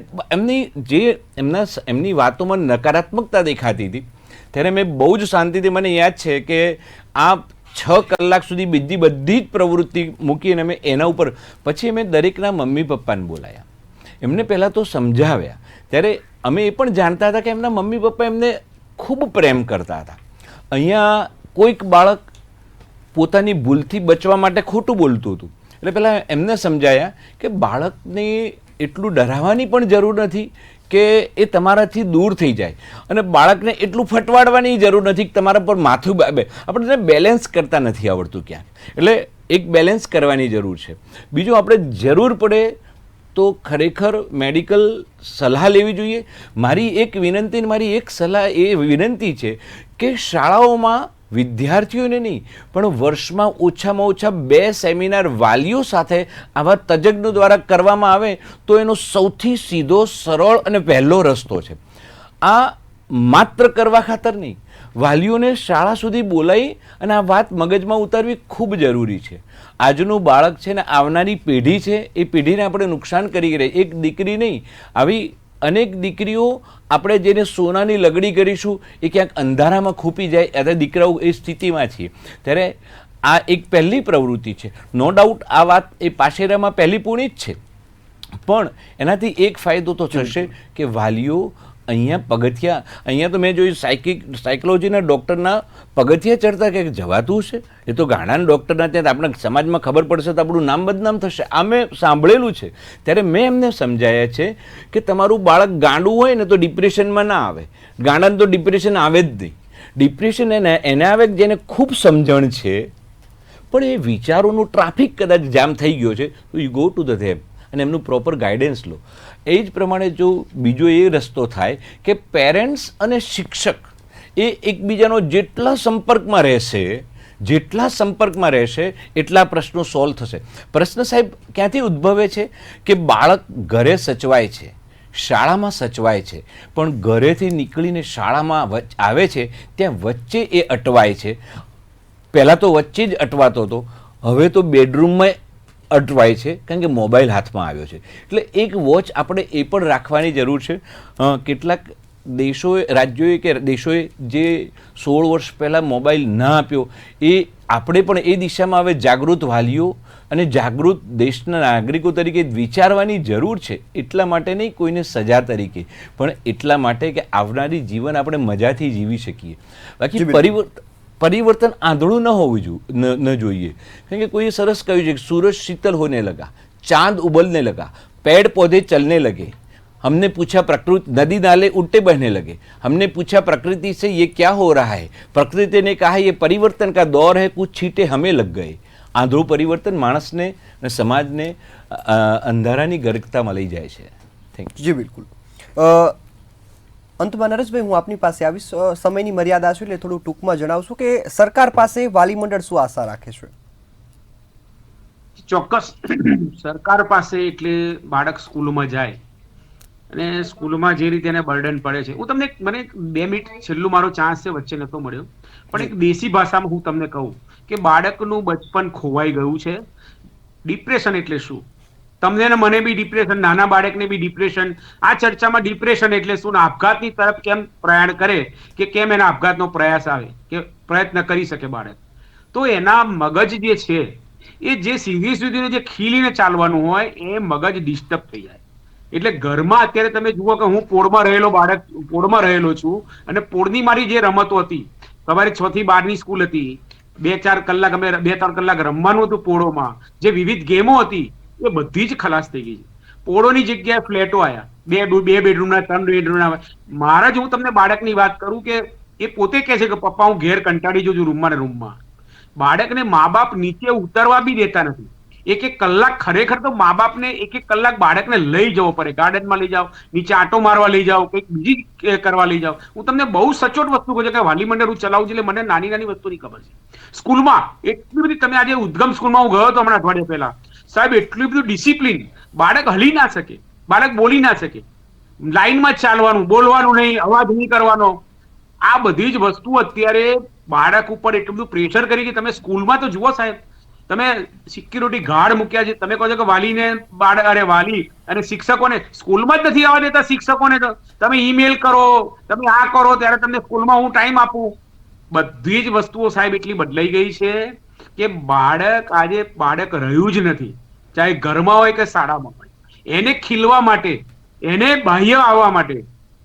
એમની વાતોમાં નકારાત્મકતા દેખાતી હતી. ત્યારે મેં બહુ જ શાંતિથી, મને યાદ છે કે આ 6 કલાક સુધી બીજી બધી જ પ્રવૃત્તિ મૂકીને મેં એના ઉપર પછી મેં દરેકના મમ્મી પપ્પાને બોલાયા. એમને પહેલાં તો સમજાવ્યા. ત્યારે અમે એ પણ જાણતા હતા કે એમના મમ્મી પપ્પા એમને ખૂબ પ્રેમ કરતા હતા. અહીંયા કોઈક બાળક પોતાની ભૂલથી બચવા માટે ખોટું બોલતું હતું. એટલે પહેલાં એમને સમજાયા કે બાળકને એટલું ડરાવવાની પણ જરૂર નથી કે એ તમારાથી દૂર થઈ જાય, અને બાળકને એટલું ફટવાડવાની જરૂર નથી કે તમારા પર માથું આપણે બેલેન્સ કરતા નથી આવડતું ક્યાંક. એટલે એક બેલેન્સ કરવાની જરૂર છે. બીજું, આપણે જરૂર પડે તો ખરેખર મેડિકલ સલાહ લેવી જોઈએ. મારી એક વિનંતી, મારી એક સલાહ એ વિનંતી છે કે શાળાઓમાં વિદ્યાર્થીઓને નહીં પણ વર્ષમાં ઓછામાં ઓછા 2 સેમિનાર વાલીઓ સાથે આવા તજજ્ઞો દ્વારા કરવામાં આવે તો એનો સૌથી સીધો, સરળ અને પહેલો રસ્તો છે. આ માત્ર કરવા ખાતર નહીં, વાલીઓને શાળા સુધી બોલાવી અને આ વાત મગજમાં ઉતારવી ખૂબ જરૂરી છે. આજનું બાળક છે ને આવનારી પેઢી છે, એ પેઢીને આપણે નુકસાન કરી રહ્યા. એક દીકરી નહીં, આવી અનેક દીકરીઓ આપણે જેને સોનાની લગડી કરીશું એ ક્યાંક અંધારામાં ખૂપી જાય. અત્યારે દીકરાઓ એ સ્થિતિમાં છીએ. ત્યારે આ એક પહેલી પ્રવૃત્તિ છે. નો ડાઉટ આ વાત એ પાશેરામાં પહેલી પૂર્ણી જ છે, પણ એનાથી એક ફાયદો તો થશે કે વાલીઓ અહીંયા તો મેં જોયું સાયકોલોજીના ડૉક્ટરના પગથિયા ચડતા કે જવાતું છે, એ તો ગાણાના ડૉક્ટરના ત્યાં આપણા સમાજમાં ખબર પડશે તો આપણું નામ બદનામ થશે. આ મેં સાંભળેલું છે. ત્યારે મેં એમને સમજાયા છે કે તમારું બાળક ગાંડું હોય ને તો ડિપ્રેશનમાં ના આવે, ગાંડાને તો ડિપ્રેશન આવે જ નહીં. ડિપ્રેશન એને આવે જેને ખૂબ સમજણ છે પણ એ વિચારોનું ટ્રાફિક કદાચ જામ થઈ ગયો છે, તો યુ ગો ટુ ધ ધેમ અને એમનું પ્રોપર ગાઈડન્સ લો. એ જ પ્રમાણે જો બીજો એ રસ્તો થાય કે પેરેન્ટ્સ અને શિક્ષક એ એકબીજાનો જેટલા સંપર્કમાં રહેશે એટલા પ્રશ્નો સોલ્વ થશે. પ્રશ્ન સાહેબ ક્યાંથી ઉદ્ભવે છે કે બાળક ઘરે સચવાય છે, શાળામાં સચવાય છે, પણ ઘરેથી નીકળીને શાળામાં આવે છે ત્યાં વચ્ચે એ અટવાય છે. પહેલાં તો વચ્ચે જ અટવાતો હતો, હવે તો બેડરૂમમાં અટવાય છે કારણ કે મોબાઈલ હાથમાં આવ્યો છે. એટલે એક વોચ આપણે એ પણ રાખવાની જરૂર છે. કેટલાક રાજ્યોએ કે દેશોએ જે 16 વર્ષ પહેલાં મોબાઈલ ના આપ્યો, એ આપણે પણ એ દિશામાં હવે જાગૃત વાલીઓ અને જાગૃત દેશના નાગરિકો તરીકે વિચારવાની જરૂર છે. એટલા માટે નહીં કોઈને સજા તરીકે, પણ એટલા માટે કે આવનારી જીવન આપણે મજાથી જીવી શકીએ. બાકી પરિवर्तन आंधळू न होવું न જોઈએ. કારણ કે કોઈએ સરસ કહ્યું છે કે सूरज शीतल होने लगा, चांद उबलने लगा, पेड़ पौधे चलने लगे, हमने पूछा प्रकृति, नदी नाले उल्टे बहने लगे, हमने पूछा प्रकृति से ये क्या हो रहा है, प्रकृति ने कहा ये परिवर्तन का दौर है, कुछ छींटे हमें लग गए. आंधळું પરિવર્તન માણસને અને સમાજને અંધારાની ગર્કતામાં લઈ જાય છે. Thank you. જી બિલકુલ. અંતમાં નરેશભાઈ, હું આપની પાસે આવીશ. સમયની મર્યાદા છે એટલે થોડું ટૂંકમાં જણાવશું કે સરકાર પાસે વાલી મંડળ શું આશા રાખે છે? ચોક્કસ સરકાર પાસે એટલે બાળક સ્કૂલમાં જાય અને સ્કૂલમાં જે રીતે એને બર્ડન પડે છે, હું તમને મને 2 મિનિટ છેલ્લું મારો ચાન્સ છે, વચ્ચે નતો મળ્યો, પણ એક દેશી ભાષામાં હું તમને કહું કે બાળકનું બચપન ખોવાઈ ગયું છે. ડિપ્રેશન એટલે શું? તમને ને મને બી ડિપ્રેશન, નાના બાળકને બી ડિપ્રેશન. આ ચર્ચામાં ડિપ્રેશન એટલે શું, આપઘાતની તરફ કેમ પ્રયાણ કરે કે કેમ એના આપઘાતનો પ્રયાસ આવે કે પ્રયત્ન કરી શકે બાળક, તો એના મગજ જે છે એ જે સીધી સુધીનું જે ખીલીને ચાલવાનું હોય એ મગજ ડિસ્ટર્બ થઈ જાય. એટલે ઘરમાં અત્યારે તમે જુઓ કે હું પોળમાં રહેલો છું અને પોળની મારી જે રમતો હતી, સવારે 6 થી 12 ની સ્કૂલ હતી, 2-4 કલાક અમે 2-3 કલાક રમવાનું હતું પોળોમાં, જે વિવિધ ગેમો હતી એ બધી જ ખલાસ થઈ ગઈ છે. પોળોની જગ્યાએ ફ્લેટો આવ્યા, 2 બેડરૂમના 3 બેડરૂમના. મારા જ હું તમને બાળકની વાત કરું કે એ પોતે કહે છે કે પપ્પા હું ઘેર કંટાળી જઉં છું રૂમમાં. બાળકને મા બાપ નીચે ઉતરવા બી દેતા નથી. 1-1 કલાક ખરેખર તો મા બાપને 1-1 કલાક બાળકને લઈ જવો પડે, ગાર્ડનમાં લઈ જાઓ, નીચે આંટો મારવા લઈ જાઓ, કંઈક બીજી કરવા લઈ જાઓ. હું તમને બહુ સચોટ વસ્તુ કહું છું કે વાલી મંડળ હું ચલાવું છું એટલે મને નાની નાની વસ્તુની ખબર છે. સ્કૂલમાં એટલી બધી, તમે આજે ઉદ્ગમ સ્કૂલમાં હું ગયો હતો હમણાં અઠવાડિયા પહેલા, સાહેબ એટલું બધું ડિસિપ્લિન, બાળક હલી ના શકે, બાળક બોલી ના શકે, લાઈનમાં ચાલવાનું, બોલવાનું નહીં, અવાજ નહીં કરવાનો. આ બધી જ વસ્તુ અત્યારે બાળક ઉપર એટલું બધું પ્રેશર કરી કે તમે સ્કૂલમાં તો જુઓ સાહેબ, તમે સિક્યુરિટી ગાર્ડ મૂક્યા છે, તમે કહો છો કે વાલી અને શિક્ષકોને સ્કૂલમાં જ નથી આવવા દેતા. શિક્ષકોને તો તમે ઈમેલ કરો, તમે આ કરો, ત્યારે તમને સ્કૂલમાં હું ટાઈમ આપું. બધી જ વસ્તુઓ સાહેબ એટલી બદલાઈ ગઈ છે કે આજે બાળક રહ્યું જ નથી, ચાહે ઘરમાં હોય કે શાળામાં હોય. એને ખીલવા માટે, એને બાહ્ય આવવા માટે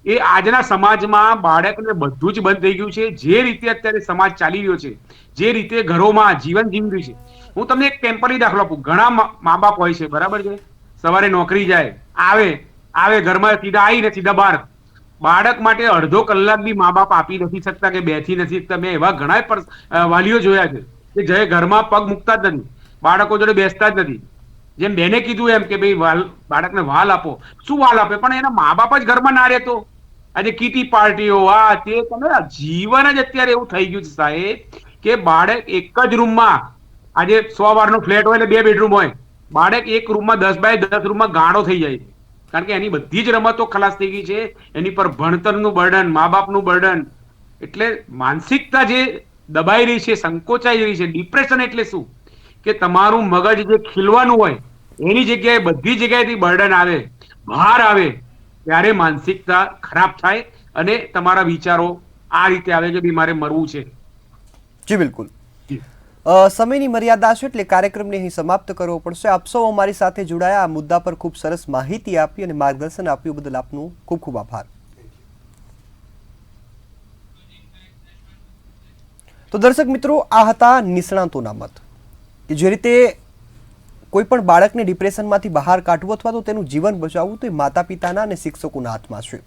એ આજના સમાજમાં બાળકને બધું જ બંધ થઈ ગયું છે. જે રીતે અત્યારે સમાજ ચાલી રહ્યો છે, જે રીતે ઘરોમાં જીવન જીવી રહ્યું છે. હું તમને એક ટેમ્પરરી દાખલો આપું. ઘણા મા બાપ હોય છે, બરાબર છે, સવારે નોકરી જાય, આવે ઘરમાં સીધા આવીને સીધા બહાર. બાળક માટે અડધો કલાક બી મા બાપ આપી નથી શકતા કે બેસી નથી શકતા. મેં એવા ઘણા વાલીઓ જોયા છે કે જે ઘરમાં પગ મૂકતા જ નથી, બાળકો જોડે બેસતા જ નથી. જેમ બેને કીધું એમ કે ભાઈ બાળકને વાલ આપો. શું વાલ આપે? પણ એના મા બાપ જ ઘરમાં ના રહેતો. આજે કીટી પાર્ટીઓ, આ તે, તમે જીવન જ અત્યારે એવું થઈ ગયું છે સાહેબ કે બાળક એક જ રૂમમાં, આજે 100 વારનો ફ્લેટ હોય એટલે 2 બેડરૂમ હોય, બાળક એક રૂમમાં 10 બાય 10 રૂમમાં ગાંડો થઈ જાય છે. કારણ કે એની બધી જ રમતો ખલાસ થઈ ગઈ છે. એની પર ભણતરનું બર્ડન, મા બાપનું બર્ડન, એટલે માનસિકતા જે દબાઈ રહી છે, સંકોચાઈ રહી છે. ડિપ્રેશન એટલે શું કે તમારું મગજ જે ખીલવાનું હોય એની જગ્યાએ બધી જગ્યાએથી બર્ડન આવે, ભાર આવે, ત્યારે માનસિકતા ખરાબ થાય અને તમારા વિચારો આ રીતે આવે કે ભાઈ મારે મરવું છે. જી બિલકુલ. સમયની મર્યાદા છે એટલે કાર્યક્રમને અહીં સમાપ્ત કરવો પડશે. આપ સૌ અમારી સાથે જોડાયા, આ મુદ્દા પર ખૂબ સરસ માહિતી આપી અને માર્ગદર્શન આપ્યું બદલ આપનું ખૂબ ખૂબ આભાર. તો દર્શક મિત્રો, આ હતા નિષ્ણાતોના મત કે જે રીતે કોઈ પણ બાળકને ડિપ્રેશનમાંથી બહાર કાઢવું અથવા તો તેનું જીવન બચાવવું તો એ માતા પિતાના અને શિક્ષકોના હાથમાં છે.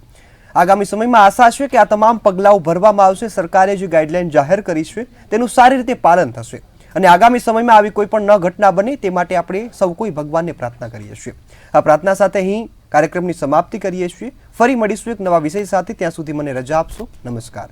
આગામી સમયમાં આશા છે કે આ તમામ પગલાઓ ભરવામાં આવશે. સરકારે જે ગાઈડલાઈન જાહેર કરી છે તેનું સારી રીતે પાલન થશે અને આગામી સમયમાં આવી કોઈ પણ ન ઘટના બને તે માટે આપણે સૌ કોઈ ભગવાનને પ્રાર્થના કરીએ છીએ. આ પ્રાર્થના સાથે અહીં કાર્યક્રમની સમાપ્તિ કરીએ છીએ. ફરી મળીશું એક નવા વિષય સાથે. ત્યાં સુધી મને રજા આપશો. નમસ્કાર.